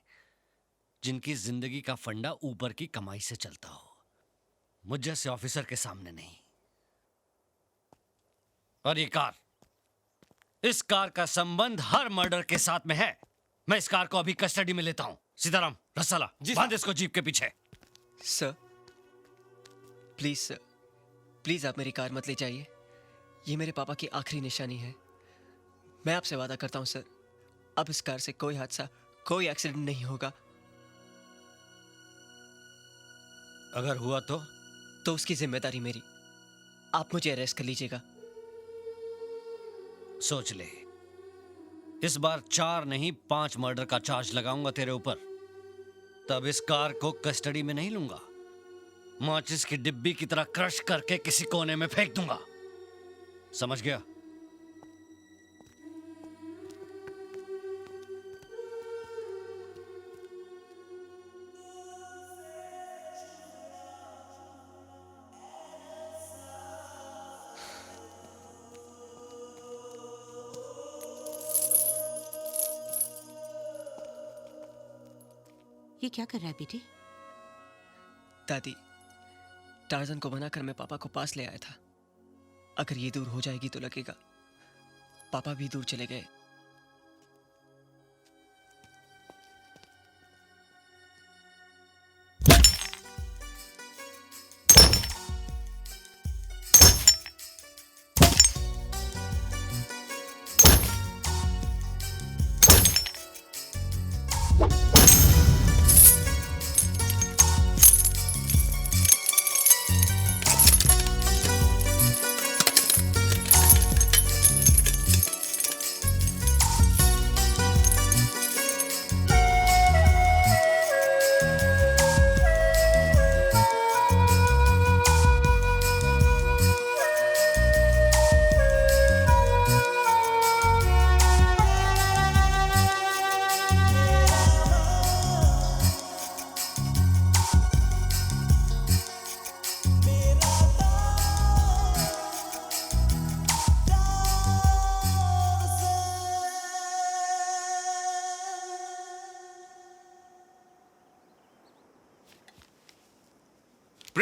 जिनकी जिंदगी का फंडा ऊपर की कमाई से चलता हो, मुझ जैसे ऑफिसर के सामने नहीं। और ये कार, इस कार का संबंध हर मर्डर के साथ में है। मैं इस कार को अभी कस्टडी में लेता हूं। सीताराम, रसाला, बांध इसको जीप के पीछे। सर प्लीज आप मेरी कार मत ले जाइए। ये मेरे पापा की आखिरी निशानी है। मैं आपसे वादा करता हूं सर, अब इस कार से कोई हादसा, कोई एक्सीडेंट नहीं होगा। अगर हुआ तो उसकी जिम्मेदारी मेरी। आप मुझे अरेस्ट कर लीजिएगा। सोच ले, इस बार 4 नहीं 5 मर्डर का चार्ज लगाऊंगा तेरे ऊपर। तब इस कार को कस्टडी में नहीं लूंगा, माचिस की डिब्बी की तरह क्रश करके किसी कोने में फेंक दूंगा। समझ गया? ये क्या कर रहा है बेटे? दादी, टार्जन को बनाकर मैं पापा को पास ले आया था। अगर ये दूर हो जाएगी तो लगेगा पापा भी दूर चले गए।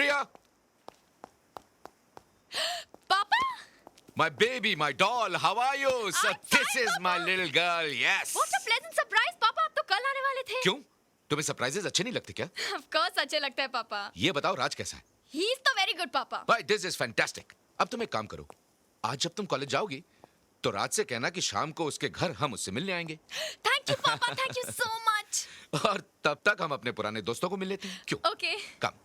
प्रिया, पापा, my baby, my doll, how are you? So this is my little girl, yes. What a pleasant surprise, पापा, आप तो कल आने वाले थे। क्यों? तुम्हें सरप्राइजेस अच्छे नहीं लगते क्या? Of course अच्छे लगते हैं पापा। ये बताओ राज कैसा है? He is तो very good पापा। Why, this is fantastic. अब तुम एक काम करो, आज जब तुम कॉलेज जाओगी तो राज से कहना कि शाम को उसके घर हम उससे मिलने आएंगे। Thank you पापा, thank you so much। और तब तक हम अपने पुराने दोस्तों को मिल लेते हैं। क्यों? Okay। कम।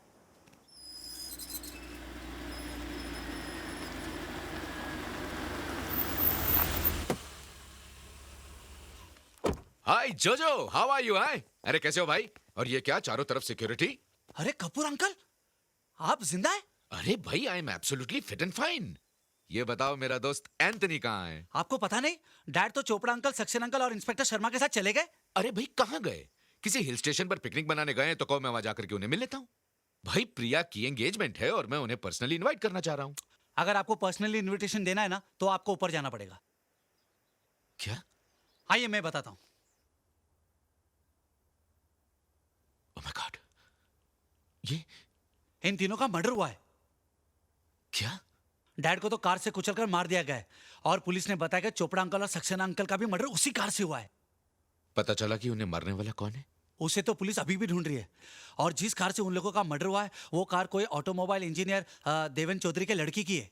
हाय जोजो, हाउ आर यू? हाय, अरे कैसे हो भाई? और ये क्या चारों तरफ सिक्योरिटी? अरे कपूर अंकल, आप जिंदा है? अरे भाई, I am absolutely fit and fine. ये बताओ मेरा दोस्त एंथनी कहाँ है? आपको पता नहीं? डैड तो चोपड़ा अंकल, सक्सेना अंकल और इंस्पेक्टर शर्मा के साथ चले गए। अरे भाई कहाँ गए? किसी हिल स्टेशन पर पिकनिक बनाने गए हैं तो कहो मैं वहां जाकर के उन्हें मिल लेता हूँ। भाई प्रिया की एंगेजमेंट है और मैं उन्हें पर्सनली इनवाइट करना चाह रहा हूँ। अगर आपको पर्सनली इनविटेशन देना है ना तो आपको ऊपर जाना पड़ेगा। क्या? आइए मैं बताता हूँ। ओह माय गॉड, ये इन तीनों का मर्डर हुआ है। क्या? डैड को तो कार से कुचलकर मार दिया गया है और पुलिस ने बताया कि चोपड़ा अंकल और सक्सेना अंकल का भी मर्डर उसी कार से हुआ है। पता चला कि उन्हें मारने वाला कौन है? उसे तो पुलिस अभी भी ढूंढ रही है और जिस कार से उन लोगों का मर्डर हुआ है वो कार कोई ऑटोमोबाइल इंजीनियर देवेन चौधरी के लड़की की है।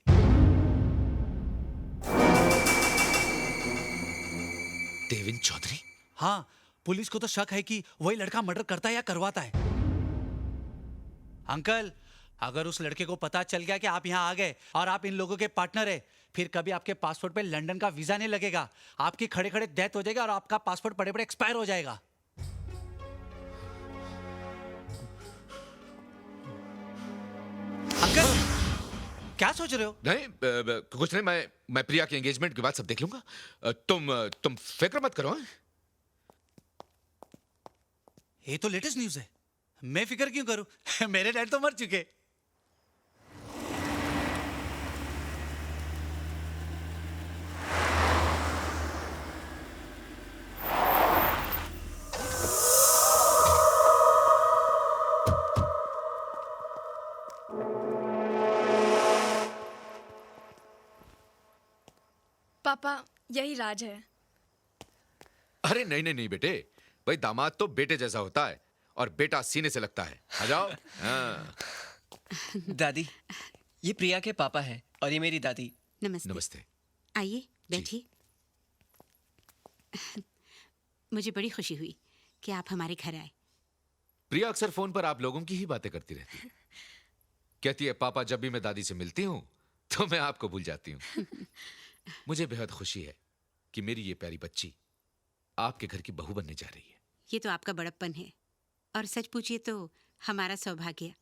देवेन चौधरी? हाँ, पुलिस को तो शक है कि वही लड़का मर्डर करता है या करवाता है। अंकल, अगर उस लड़के को पता चल गया कि आप यहाँ आ गए और आप इन लोगों के पार्टनर है, फिर कभी आपके पासपोर्ट पे लंदन का वीजा नहीं लगेगा, आपकी खड़े खड़े डेथ हो जाएगी और आपका पासपोर्ट पड़े पड़े एक्सपायर हो जाएगा। अंकल, क्या सोच रहे हो? नहीं कुछ नहीं, मैं प्रिया के एंगेजमेंट के बाद सब देख लूंगा। तुम फिक्र मत करो। हाँ? ये तो लेटेस्ट न्यूज़ है, मैं फिक्र क्यों करूं? मेरे डैड तो मर चुके। पापा, यही राज है। अरे नहीं नहीं नहीं बेटे, भाई दामाद तो बेटे जैसा होता है और बेटा सीने से लगता है। आ जाओ। हाँ। दादी, ये प्रिया के पापा हैं और ये मेरी दादी। नमस्ते। नमस्ते। आइए बैठिए। मुझे बड़ी खुशी हुई कि आप हमारे घर आए। प्रिया अक्सर फोन पर आप लोगों की ही बातें करती रहती है। कहती है पापा जब भी मैं दादी से मिलती हूँ तो मैं आपको भूल जाती हूँ। मुझे बेहद खुशी है कि मेरी ये प्यारी बच्ची आपके घर की बहू बनने जा रही है। ये तो आपका बड़प्पन है और सच पूछिए तो हमारा सौभाग्य।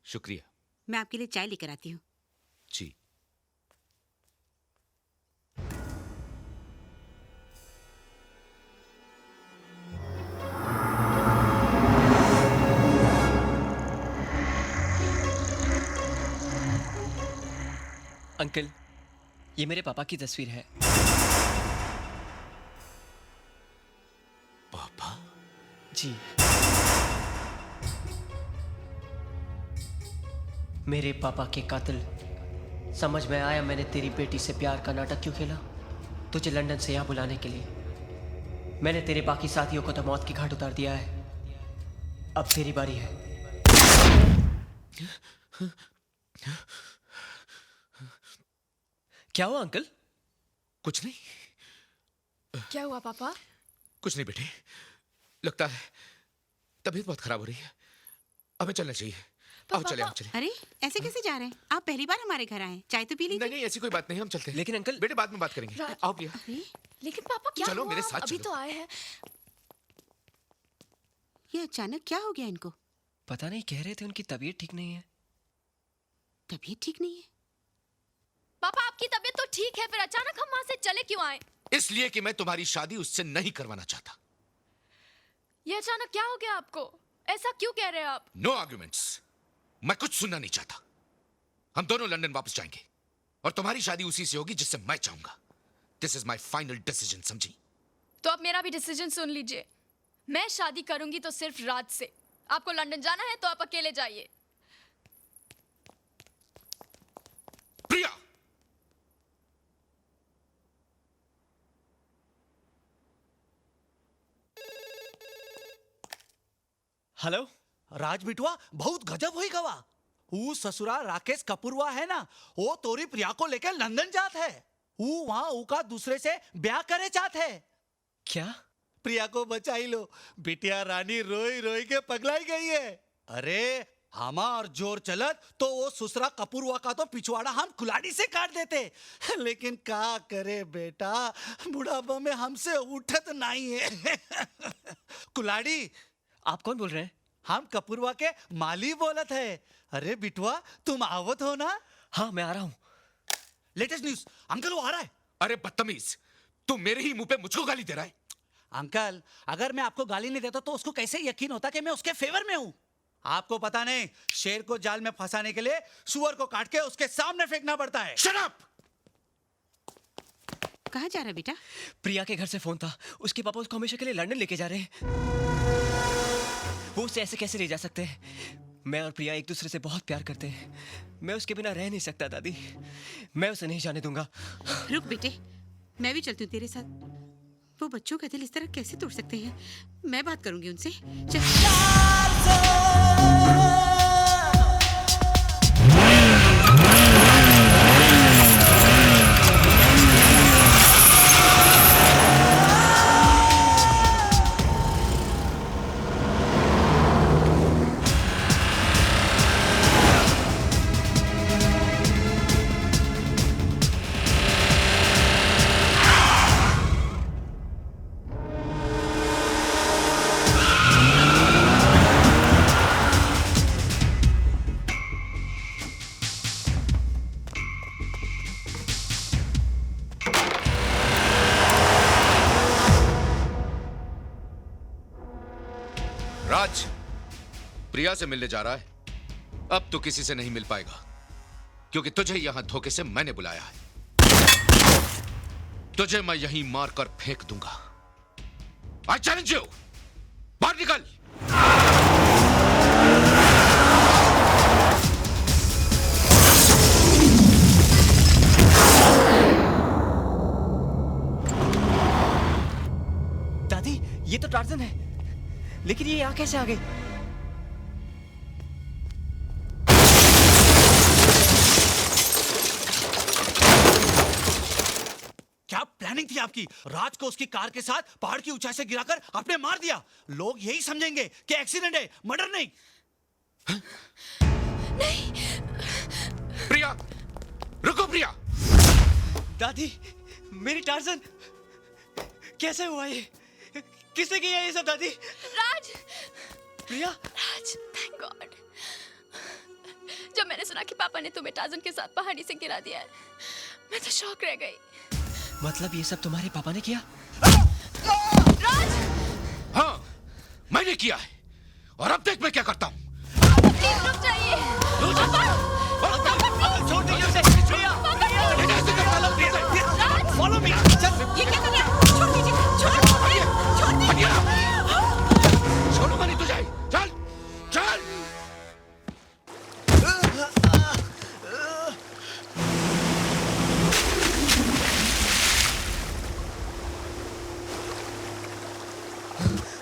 शुक्रिया। मैं आपके लिए चाय लेकर आती हूँ। जी। अंकल, ये मेरे पापा की तस्वीर है। पापा? जी। मेरे पापा के कातिल, समझ में आया मैंने तेरी बेटी से प्यार का नाटक क्यों खेला। तुझे लंदन से यहाँ बुलाने के लिए मैंने तेरे बाकी साथियों को तो मौत की घाट उतार दिया है। अब तेरी बारी है। क्या हुआ अंकल? कुछ नहीं। क्या हुआ पापा? कुछ नहीं बेटे, लगता है तबीयत बहुत खराब हो रही है, हमें चलना चाहिए। आओ चले, हम चले। अरे ऐसे कैसे जा रहे हैं? आप पहली बार हमारे घर आए, चाय तो पी लीजिए। नहीं ऐसी कोई बात नहीं, हम चलते हैं। लेकिन अंकल, बेटे बाद में बात करेंगे। आओ प्रिया। लेकिन पापा क्या चलो हुआ? मेरे साथ अभी चलो। तो आए हैं। ये अचानक क्या हो गया इनको? पता नहीं, कह रहे थे उनकी तबीयत ठीक नहीं है। तबीयत ठीक नहीं है? पापा आपकी तबीयत तो ठीक है, फिर अचानक हम वहां से चले क्यों आए? इसलिए कि मैं तुम्हारी शादी उससे नहीं करवाना चाहता। ये अचानक क्या हो गया आपको? ऐसा क्यों कह रहे हैं आप? नो आर्ग्यूमेंट्स, मैं कुछ सुनना नहीं चाहता। हम दोनों लंदन वापस जाएंगे और तुम्हारी शादी उसी से होगी जिससे मैं चाहूंगा। This is my final decision, समझी? तो अब मेरा भी डिसीजन सुन लीजिए। मैं शादी करूंगी तो सिर्फ राज से। आपको लंदन जाना है तो आप अकेले जाइए। हेलो राज बिटवा बहुत गजब हुई गवा। वो ससुरा राकेश कपूरवा है ना, वो तोरी प्रिया को लेकर लंदन जात है। वो वहाँ का दूसरे से ब्याह करे चाहत है। क्या? प्रिया को बचाई लो, बिटिया रानी रोई रोई के पगलाई गई है। अरे हमार जोर चलत तो वो ससुरा कपूरवा का तो पिछवाड़ा हम कुलाड़ी से काट देते, लेकिन का करे बेटा, बुढ़ापा में हमसे उठत नहीं है। कुलाड़ी। आप कौन बोल रहे हैं? हम कपूरवा के माली बोलत है। अरे बिटवा तुम आवत हो ना? हाँ मैं आ रहा हूँ। लेटेस्ट न्यूज, अंकल वो आ रहा है। अरे बदतमीज, तू मेरे ही मुंह पे मुझको गाली दे रहा है। अंकल अगर मैं आपको गाली नहीं देता तो उसको कैसे यकीन होता कि मैं उसके फेवर में हूँ? आपको पता नहीं, शेर को जाल में फंसाने के लिए सुअर को काट के उसके सामने फेंकना पड़ता है। Shut up! कहाँ जा रहा है बेटा? प्रिया के घर से फोन था, उसके पापा उसको हमेशा के लिए लंदन लेके जा रहे हैं। वो उसे ऐसे कैसे ले जा सकते हैं? मैं और प्रिया एक दूसरे से बहुत प्यार करते हैं। मैं उसके बिना रह नहीं सकता दादी। मैं उसे नहीं जाने दूंगा। रुक बेटे, मैं भी चलती हूँ तेरे साथ। वो बच्चों का दिल इस तरह कैसे तोड़ सकते हैं? मैं बात करूंगी उनसे। राज, प्रिया से मिलने जा रहा है। अब तो किसी से नहीं मिल पाएगा, क्योंकि तुझे यहां धोखे से मैंने बुलाया है। तुझे मैं यहीं मारकर फेंक दूंगा। आई चैलेंज यू, बाहर निकल। दादी ये तो टार्जन है, लेकिन ये यहाँ कैसे आ गई? क्या प्लानिंग थी आपकी? राज को उसकी कार के साथ पहाड़ की ऊंचाई से गिराकर आपने मार दिया। लोग यही समझेंगे कि एक्सीडेंट है, मर्डर नहीं। नहीं। प्रिया, रुको प्रिया। दादी मेरी टार्जन कैसे हुआ ये? किसने किया ये सब दादी? राज! प्रिया! राज, थैंक गॉड। जब मैंने सुना कि पापा ने तुम्हें टार्जन के साथ पहाड़ी से गिरा दिया है, मैं तो शॉक रह गई। मतलब ये सब तुम्हारे पापा ने किया? राज! हाँ, मैंने किया है, और अब देख मैं क्या करता हूँ। प्लीज रुक जाइए। छोड़ दीजिए उसे। प्रिया! Follow me. ये क्या कर रहे हैं? छोड़ दीजिए। छोड़ूंगा नहीं तुझे। चल चल।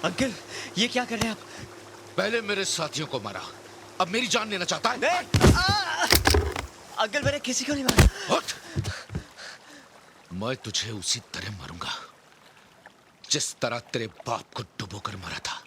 अंकल ये क्या कर रहे हैं आप? पहले मेरे साथियों को मारा, अब मेरी जान लेना चाहता है? अंकल मैंने किसी को नहीं मारा। उठ! मैं तुझे उसी तरह मारूंगा जिस तरह तेरे बाप को डुबोकर मारा था।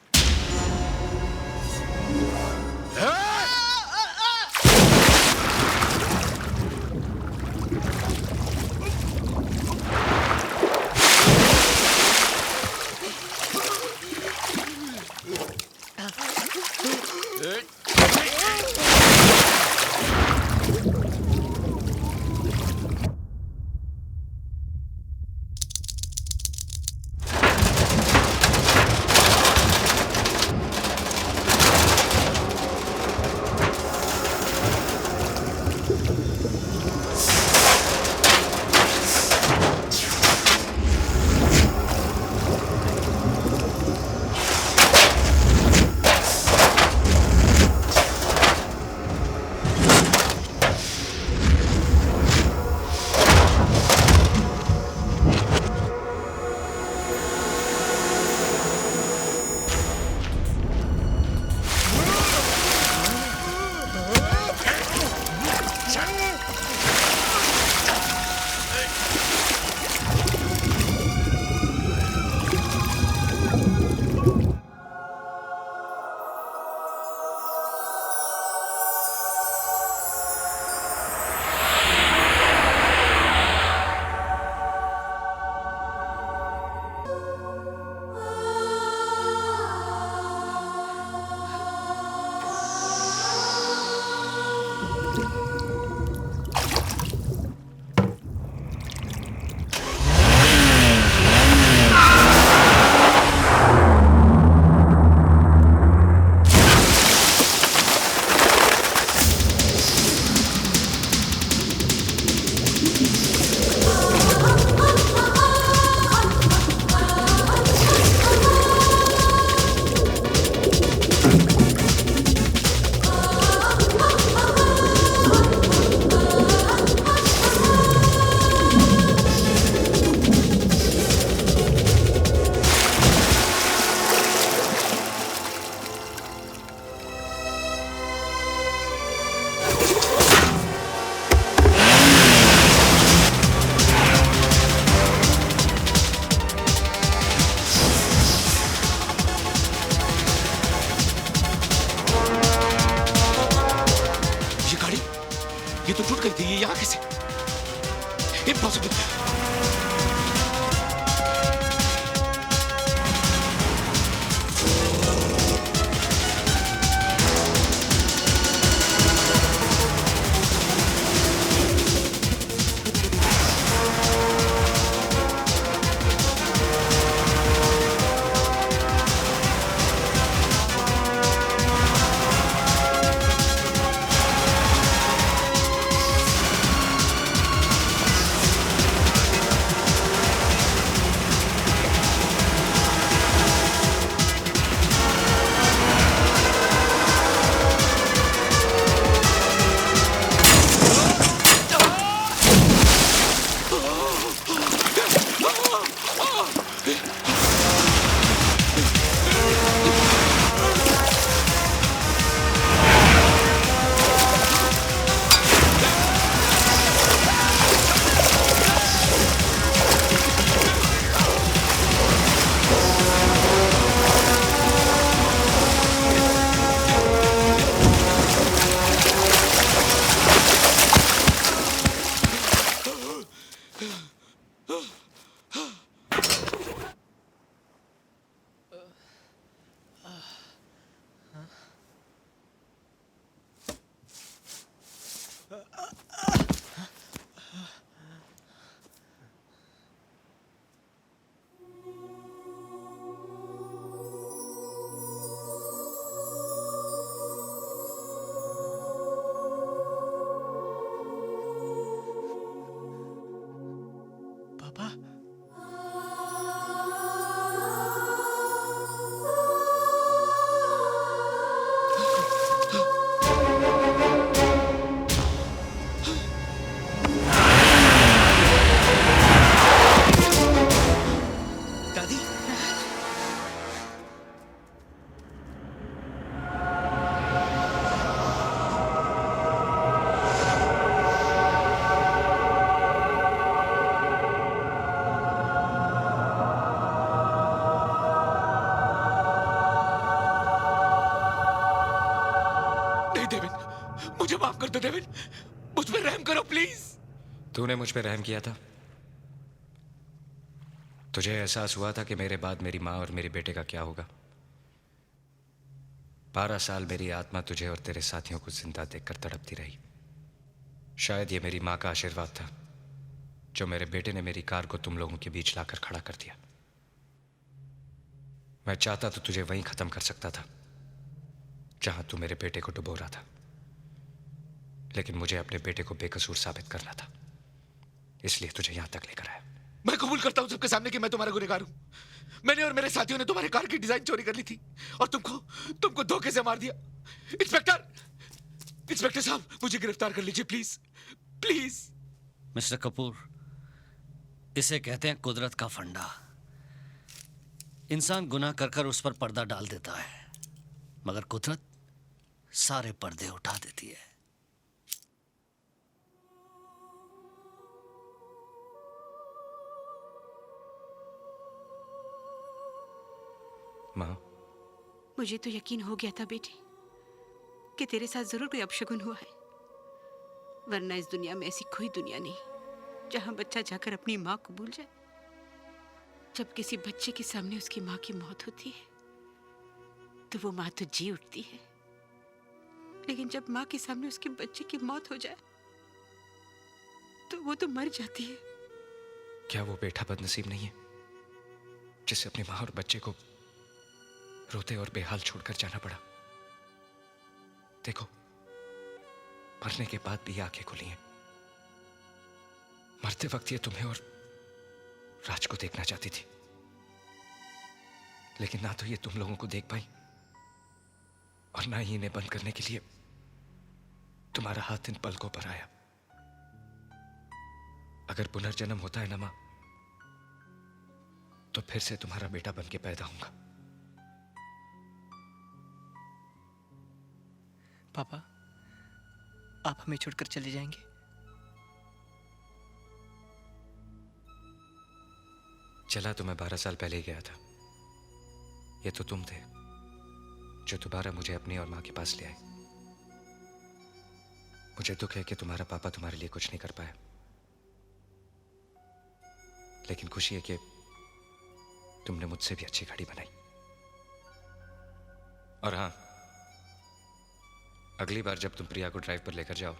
Impossible. मुझे माफ कर दो डेविड, मुझ पे रहम करो प्लीज। तूने मुझ पे रहम किया था? तुझे एहसास हुआ था कि मेरे बाद मेरी माँ और मेरे बेटे का क्या होगा? 12 साल मेरी आत्मा तुझे और तेरे साथियों को जिंदा देखकर तड़पती रही। शायद ये मेरी माँ का आशीर्वाद था जो मेरे बेटे ने मेरी कार को तुम लोगों के बीच लाकर खड़ा कर दिया। मैं चाहता तो तुझे वहीं खत्म कर सकता था जहां तू मेरे बेटे को डुबो रहा था, लेकिन मुझे अपने बेटे को बेकसूर साबित करना था, इसलिए तुझे यहां तक लेकर आया। मैं कबूल करता हूं सबके सामने कि मैं तुम्हारा गुनहगार हूं। मैंने और मेरे साथियों ने तुम्हारे कार की डिजाइन चोरी कर ली थी और तुमको धोखे से मार दिया। इंस्पेक्टर साहब, मुझे गिरफ्तार कर लीजिए प्लीज प्लीज। मिस्टर कपूर, इसे कहते हैं कुदरत का फंडा। इंसान गुनाह कर कर उस पर पर्दा डाल देता है, मगर कुदरत सारे पर्दे उठा देती है। माँ, मुझे तो यकीन हो गया था बेटी कि तेरे साथ जरूर कोई अपशगुन हुआ है, वरना इस दुनिया में ऐसी कोई दुनिया नहीं जहां बच्चा जाकर अपनी माँ को भूल जाए। जब किसी बच्चे के सामने उसकी माँ की मौत होती है तो वो माँ तो जी उठती है, लेकिन जब माँ के सामने उसके बच्चे की मौत हो जाए तो वो तो मर जाती है। क्या वो बेटा बदनसीब नहीं है जिसे अपनी माँ और बच्चे को रोते और बेहाल छोड़कर जाना पड़ा? देखो, मरने के बाद भी आंखें खुली हैं। मरते वक्त ये तुम्हें और राज को देखना चाहती थी, लेकिन ना तो ये तुम लोगों को देख पाई और ना ही इन्हें बंद करने के लिए तुम्हारा हाथ इन पलकों पर आया। अगर पुनर्जन्म होता है ना मां, तो फिर से तुम्हारा बेटा बन के पैदा होऊंगा। पापा, आप हमें छोड़कर चले जाएंगे? चला तो मैं 12 साल पहले ही गया था। ये तो तुम थे जो दोबारा मुझे अपनी और मां के पास ले आए। मुझे दुख है कि तुम्हारा पापा तुम्हारे लिए कुछ नहीं कर पाया, लेकिन खुशी है कि तुमने मुझसे भी अच्छी गाड़ी बनाई। और हाँ, अगली बार जब तुम प्रिया को ड्राइव पर लेकर जाओ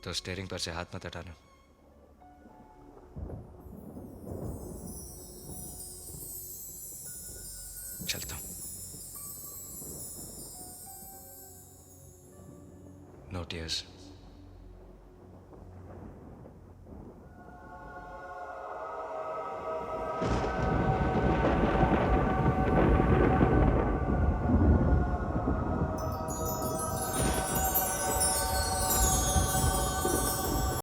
तो स्टीयरिंग पर से हाथ मत हटाना। चलता हूं। No tears.